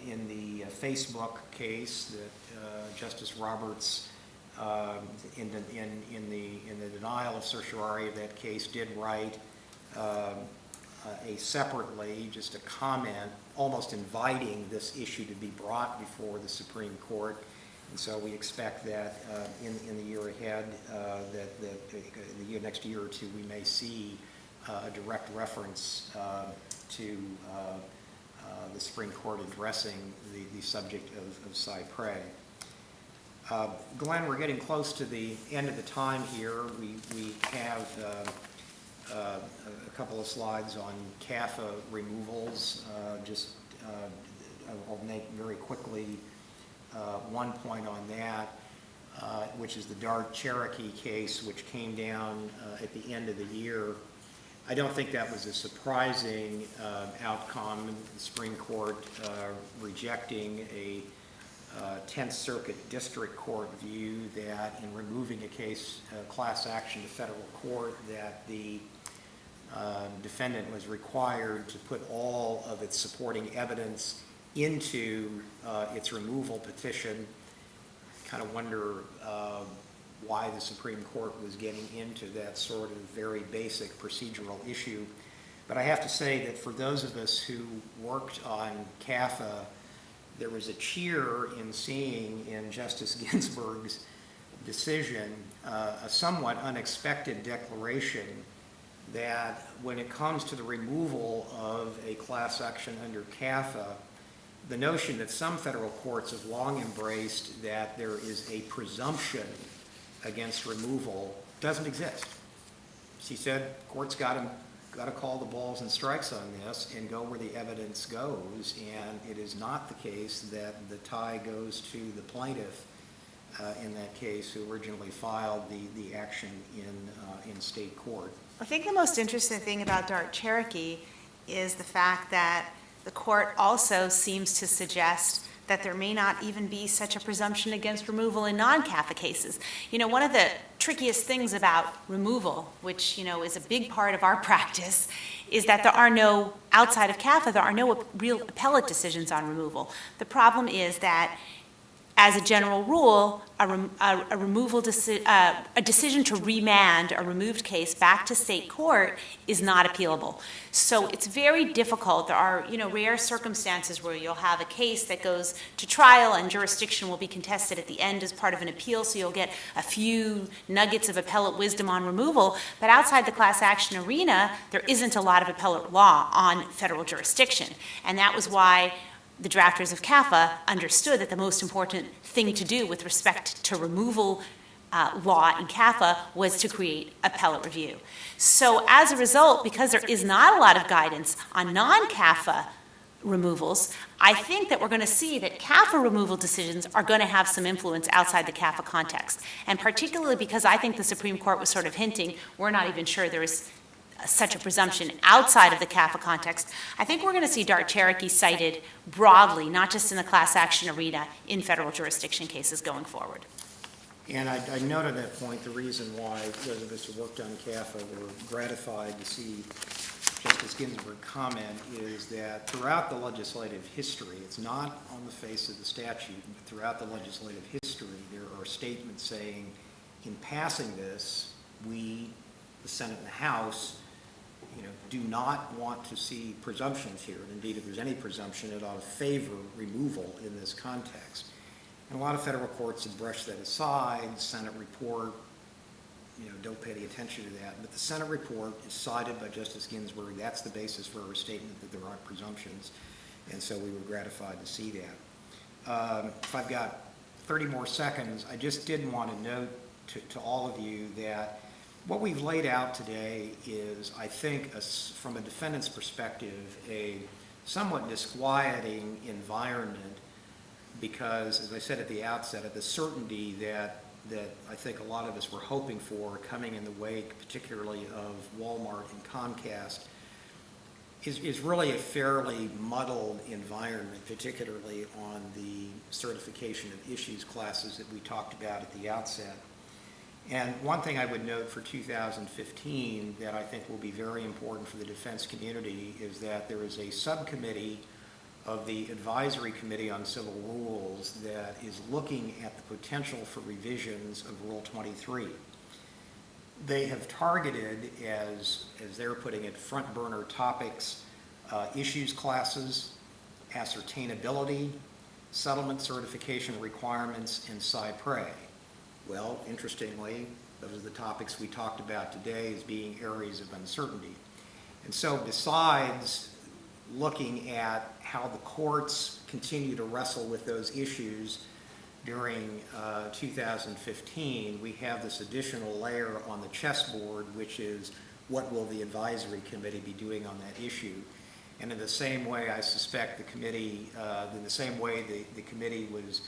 in the Facebook case that Justice Roberts, in the denial of certiorari of that case, did write separately, just a comment, almost inviting this issue to be brought before the Supreme Court. And so we expect that in the year ahead, in the next year or two, we may see a direct reference to the Supreme Court addressing the subject of cypre. Glenn, we're getting close to the end of the time here. We have a couple of slides on CAFA removals. I'll make very quickly one point on that, which is the Dart Cherokee case, which came down at the end of the year. I don't think that was a surprising outcome. The Supreme Court rejecting a 10th Circuit District Court view that in removing a case, class action to federal court, that the defendant was required to put all of its supporting evidence into its removal petition. Kind of wonder why the Supreme Court was getting into that sort of very basic procedural issue. But I have to say that for those of us who worked on CAFA, there was a cheer in seeing in Justice Ginsburg's decision a somewhat unexpected declaration that when it comes to the removal of a class action under CAFA, the notion that some federal courts have long embraced that there is a presumption against removal doesn't exist. She said courts got to call the balls and strikes on this and go where the evidence goes, and it is not the case that the tie goes to the plaintiff in that case who originally filed the action in state court. I think the most interesting thing about Dart Cherokee is the fact that the court also seems to suggest that there may not even be such a presumption against removal in non-CAFA cases. You know, one of the trickiest things about removal, which, is a big part of our practice, is that there are no, outside of CAFA, there are no real appellate decisions on removal. The problem is that, as a general rule, a decision to remand a removed case back to state court is not appealable. So it's very difficult. There are, rare circumstances where you'll have a case that goes to trial and jurisdiction will be contested at the end as part of an appeal, so you'll get a few nuggets of appellate wisdom on removal. But outside the class action arena, there isn't a lot of appellate law on federal jurisdiction. And that was why the drafters of CAFA understood that the most important thing to do with respect to removal law in CAFA was to create appellate review. So as a result, because there is not a lot of guidance on non-CAFA removals, I think that we're going to see that CAFA removal decisions are going to have some influence outside the CAFA context. And particularly because I think the Supreme Court was sort of hinting, we're not even sure there is such a presumption outside of the CAFA context, I think we're going to see Dart Cherokee cited broadly, not just in the class action arena, in federal jurisdiction cases going forward. And I note at that point the reason why those of us who worked on CAFA were gratified to see Justice Ginsburg comment is that throughout the legislative history, it's not on the face of the statute, but throughout the legislative history, there are statements saying, in passing this, we, the Senate and the House, do not want to see presumptions here. And indeed, if there's any presumption, it ought to favor removal in this context. And a lot of federal courts have brushed that aside. Senate report, don't pay any attention to that. But the Senate report is cited by Justice Ginsburg. That's the basis for her statement that there aren't presumptions. And so we were gratified to see that. If I've got 30 more seconds, I just did want to note to all of you that what we've laid out today is, I think, from a defendant's perspective, a somewhat disquieting environment because, as I said at the outset, of the certainty that I think a lot of us were hoping for coming in the wake, particularly of Walmart and Comcast, is really a fairly muddled environment, particularly on the certification of issues classes that we talked about at the outset. And one thing I would note for 2015 that I think will be very important for the defense community is that there is a subcommittee of the Advisory Committee on Civil Rules that is looking at the potential for revisions of Rule 23. They have targeted, as they're putting it, front burner topics, issues classes, ascertainability, settlement certification requirements, and cypre. Well, interestingly, those are the topics we talked about today as being areas of uncertainty. And so besides looking at how the courts continue to wrestle with those issues during 2015, we have this additional layer on the chessboard, which is what will the advisory committee be doing on that issue. And in the same way, I suspect the committee, in the same way the committee was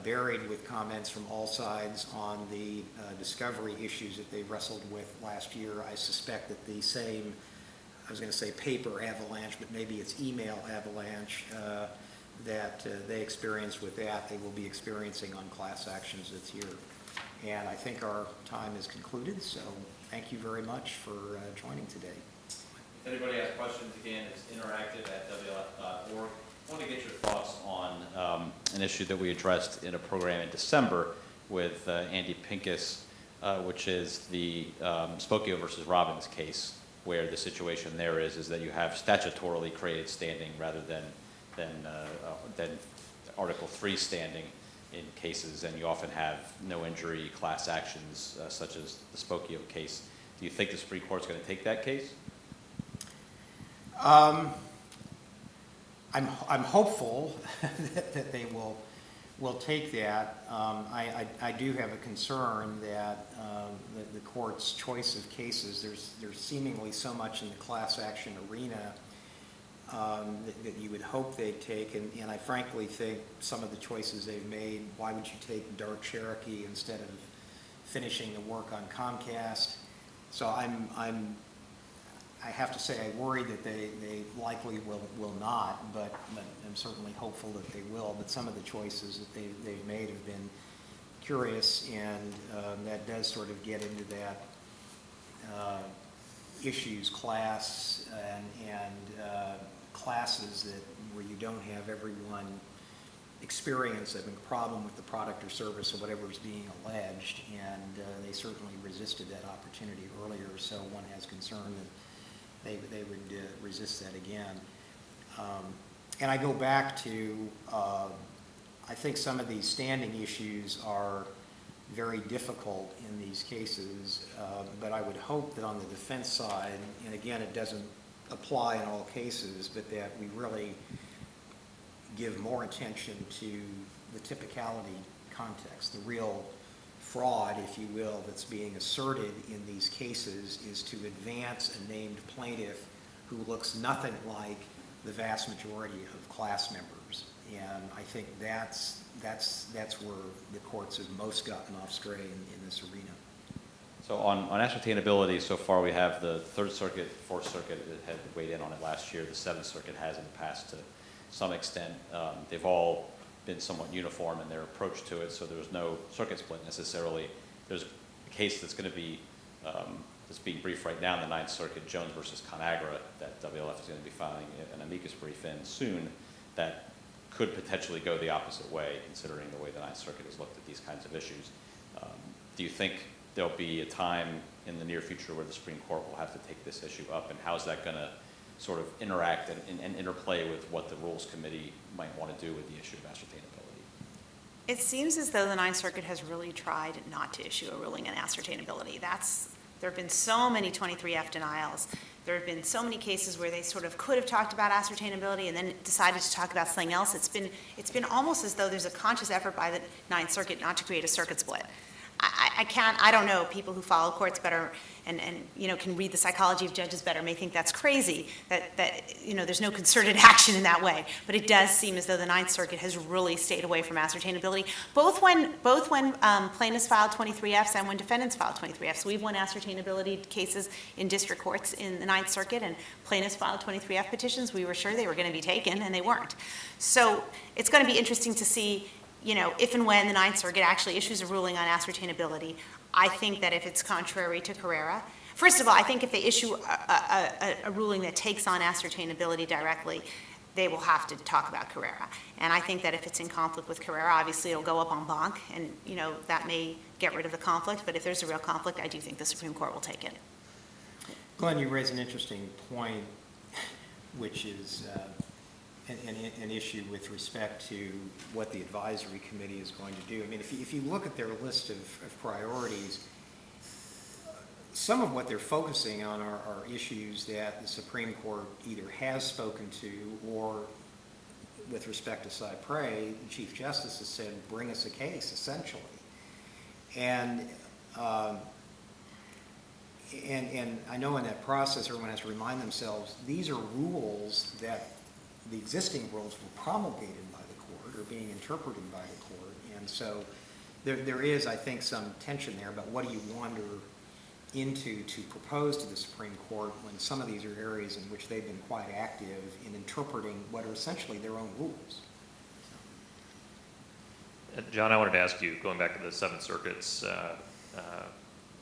buried with comments from all sides on the discovery issues that they wrestled with last year, I suspect that the same, I was going to say paper avalanche, but maybe it's email avalanche that they experienced with that, they will be experiencing on class actions this year. And I think our time is concluded, so thank you very much for joining today. If anybody has questions, again, it's interactive@wlf.org. I want to get your thoughts on an issue that we addressed in a program in December with Andy Pincus, which is the Spokio versus Robbins case, where the situation there is that you have statutorily created standing rather than Article 3 standing in cases, and you often have no injury class actions such as the Spokio case. Do you think the Supreme Court's going to take that case? I'm hopeful that they will take that. I do have a concern that the court's choice of cases, there's seemingly so much in the class action arena that you would hope they'd take, and I frankly think some of the choices they've made, why would you take Dark Cherokee instead of finishing the work on Comcast? So I have to say I worry that they likely will not, but I'm certainly hopeful that they will. But some of the choices that they've made have been curious, and that does sort of get into that issues class and classes where you don't have everyone experience having a problem with the product or service or whatever is being alleged, and they certainly resisted that opportunity earlier, so one has concern that they would resist that again. And I go back to, I think some of these standing issues are very difficult in these cases, but I would hope that on the defense side, and again, it doesn't apply in all cases, but that we really give more attention to the typicality context, the real fraud, if you will, that's being asserted in these cases is to advance a named plaintiff who looks nothing like the vast majority of class members. And I think that's where the courts have most gotten off stray in this arena. So on ascertainability, so far we have the Third Circuit, Fourth Circuit that had weighed in on it last year. The Seventh Circuit has in the past to some extent. They've all been somewhat uniform in their approach to it, so there's no circuit split necessarily. There's a case that's going to be, that's being briefed right now in the Ninth Circuit, Jones versus ConAgra, that WLF is going to be filing an amicus brief in soon, that could potentially go the opposite way, considering the way the Ninth Circuit has looked at these kinds of issues. Do you think there'll be a time in the near future where the Supreme Court will have to take this issue up, and how's that going to sort of interact and interplay with what the Rules Committee might want to do with the issue of ascertainability? It seems as though the Ninth Circuit has really tried not to issue a ruling on ascertainability. There have been so many 23F denials. There have been so many cases where they sort of could have talked about ascertainability and then decided to talk about something else. It's been almost as though there's a conscious effort by the Ninth Circuit not to create a circuit split. I don't know, people who follow courts better and can read the psychology of judges better may think that's crazy, that there's no concerted action in that way. But it does seem as though the Ninth Circuit has really stayed away from ascertainability, both when plaintiffs filed 23Fs and when defendants filed 23Fs. We've won ascertainability cases in district courts in the Ninth Circuit, and plaintiffs filed 23F petitions. We were sure they were going to be taken, and they weren't. So it's going to be interesting to see if and when the Ninth Circuit actually issues a ruling on ascertainability. I think that if it's contrary to Carrera, first of all, I think if they issue a ruling that takes on ascertainability directly, they will have to talk about Carrera. And I think that if it's in conflict with Carrera, obviously it'll go up en banc, and that may get rid of the conflict. But if there's a real conflict, I do think the Supreme Court will take it. Glenn, you raise an interesting point, which is an issue with respect to what the advisory committee is going to do. I mean, if you look at their list of priorities, some of what they're focusing on are issues that the Supreme Court either has spoken to, or with respect to Cypre, the Chief Justice has said, bring us a case, essentially. And I know in that process everyone has to remind themselves, these are rules that the existing rules were promulgated by the court or being interpreted by the court. And so there is, I think, some tension there about what do you wander into to propose to the Supreme Court when some of these are areas in which they've been quite active in interpreting what are essentially their own rules. John, I wanted to ask you, going back to the Seventh Circuit's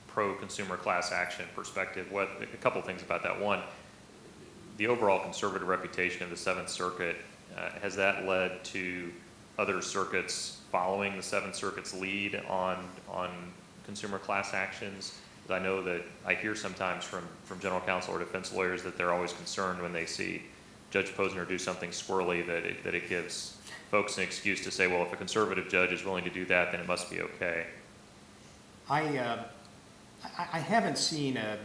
pro-consumer class action perspective, a couple things about that. One, the overall conservative reputation of the Seventh Circuit, has that led to other circuits following the Seventh Circuit's lead on consumer class actions? I know that I hear sometimes from general counsel or defense lawyers that they're always concerned when they see Judge Posner do something squirrely, that it gives folks an excuse to say, well, if a conservative judge is willing to do that, then it must be okay. I haven't seen a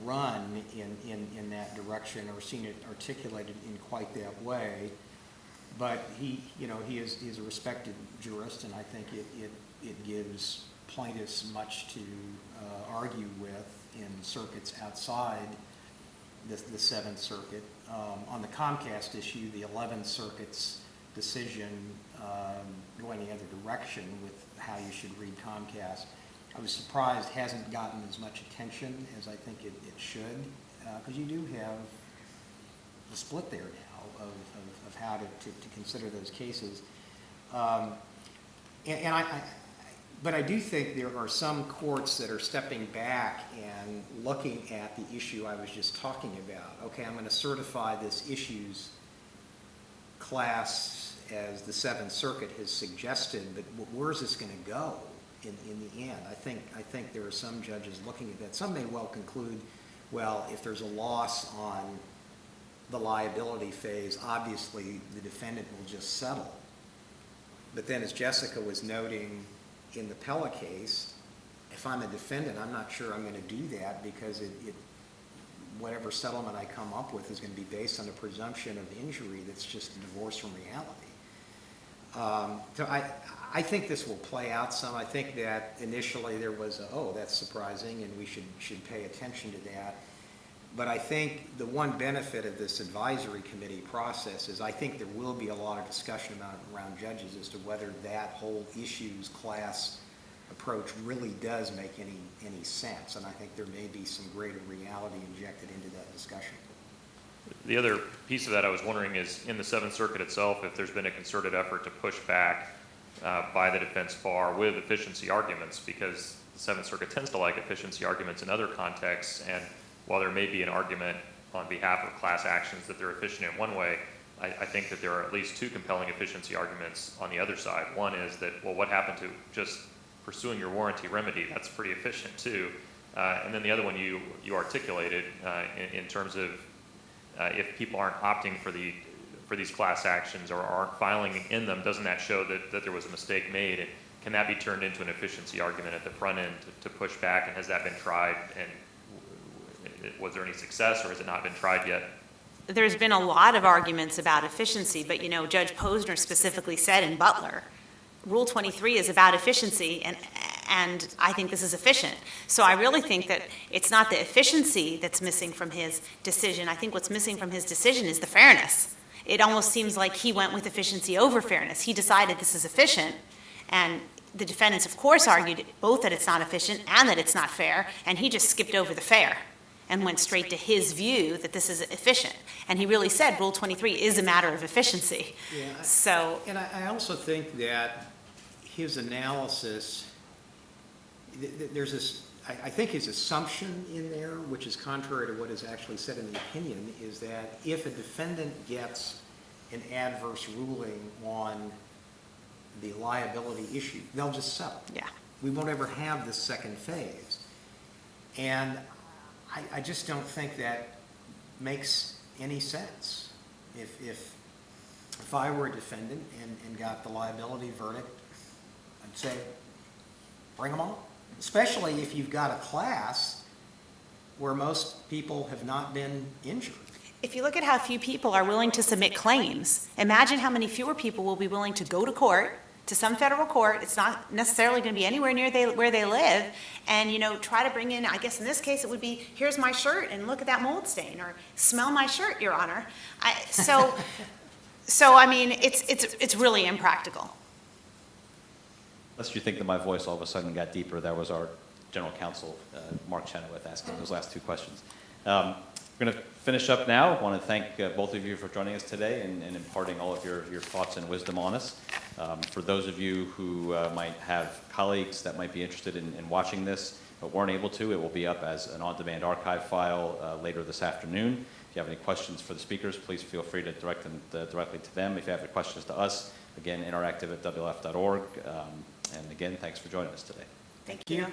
run in that direction or seen it articulated in quite that way, but he is a respected jurist, and I think it gives plaintiffs much to argue with in circuits outside the Seventh Circuit. On the Comcast issue, the 11th Circuit's decision going the other direction with how you should read Comcast, I was surprised hasn't gotten as much attention as I think it should, because you do have a split there now of how to consider those cases. But I do think there are some courts that are stepping back and looking at the issue I was just talking about. Okay, I'm going to certify this issues class as the Seventh Circuit has suggested, but where's this going to go in the end? I think there are some judges looking at that. Some may well conclude, well, if there's a loss on the liability phase, obviously the defendant will just settle. But then, as Jessica was noting in the Pella case, if I'm a defendant, I'm not sure I'm going to do that, because whatever settlement I come up with is going to be based on a presumption of injury that's just a divorce from reality. So I think this will play out some. I think that initially there was oh, that's surprising, and we should pay attention to that. But I think the one benefit of this advisory committee process is I think there will be a lot of discussion around judges as to whether that whole issues class approach really does make any sense. And I think there may be some greater reality injected into that discussion. The other piece of that I was wondering is, in the Seventh Circuit itself, if there's been a concerted effort to push back by the defense bar with efficiency arguments, because the Seventh Circuit tends to like efficiency arguments in other contexts, and while there may be an argument on behalf of class actions that they're efficient in one way, I think that there are at least two compelling efficiency arguments on the other side. One is that, well, what happened to just pursuing your warranty remedy? That's pretty efficient too. And then the other one you articulated in terms of if people aren't opting for these class actions or aren't filing in them, doesn't that show that there was a mistake made? And can that be turned into an efficiency argument at the front end to push back? And has that been tried? And was there any success, or has it not been tried yet? There's been a lot of arguments about efficiency, but Judge Posner specifically said in Butler, Rule 23 is about efficiency, and I think this is efficient. So I really think that it's not the efficiency that's missing from his decision. I think what's missing from his decision is the fairness. It almost seems like he went with efficiency over fairness. He decided this is efficient, and the defendants, of course, argued both that it's not efficient and that it's not fair, and he just skipped over the fair and went straight to his view that this is efficient. And he really said Rule 23 is a matter of efficiency. Yeah, So, and I also think that his analysis, there's this, I think his assumption in there, which is contrary to what is actually said in the opinion, is that if a defendant gets an adverse ruling on the liability issue, they'll just settle. yeah. We won't ever have this second phase. And I just don't think that makes any sense. If I were a defendant and got the liability verdict, I'd say, bring them on. Especially if you've got a class where most people have not been injured. If you look at how few people are willing to submit claims, imagine how many fewer people will be willing to go to court, to some federal court. It's not necessarily going to be anywhere near where they live, and try to bring in, I guess in this case it would be, here's my shirt and look at that mold stain, or smell my shirt, Your Honor. So I mean, it's really impractical. Lest you think that my voice all of a sudden got deeper, that was our general counsel, Mark Chenoweth, asking those last two questions. We're going to finish up now. I want to thank both of you for joining us today and imparting all of your thoughts and wisdom on us. For those of you who might have colleagues that might be interested in watching this but weren't able to, it will be up as an on-demand archive file later this afternoon. If you have any questions for the speakers, please feel free to direct them directly to them. If you have any questions to us, again, interactive@wlf.org. And again, thanks for joining us today. Thank you.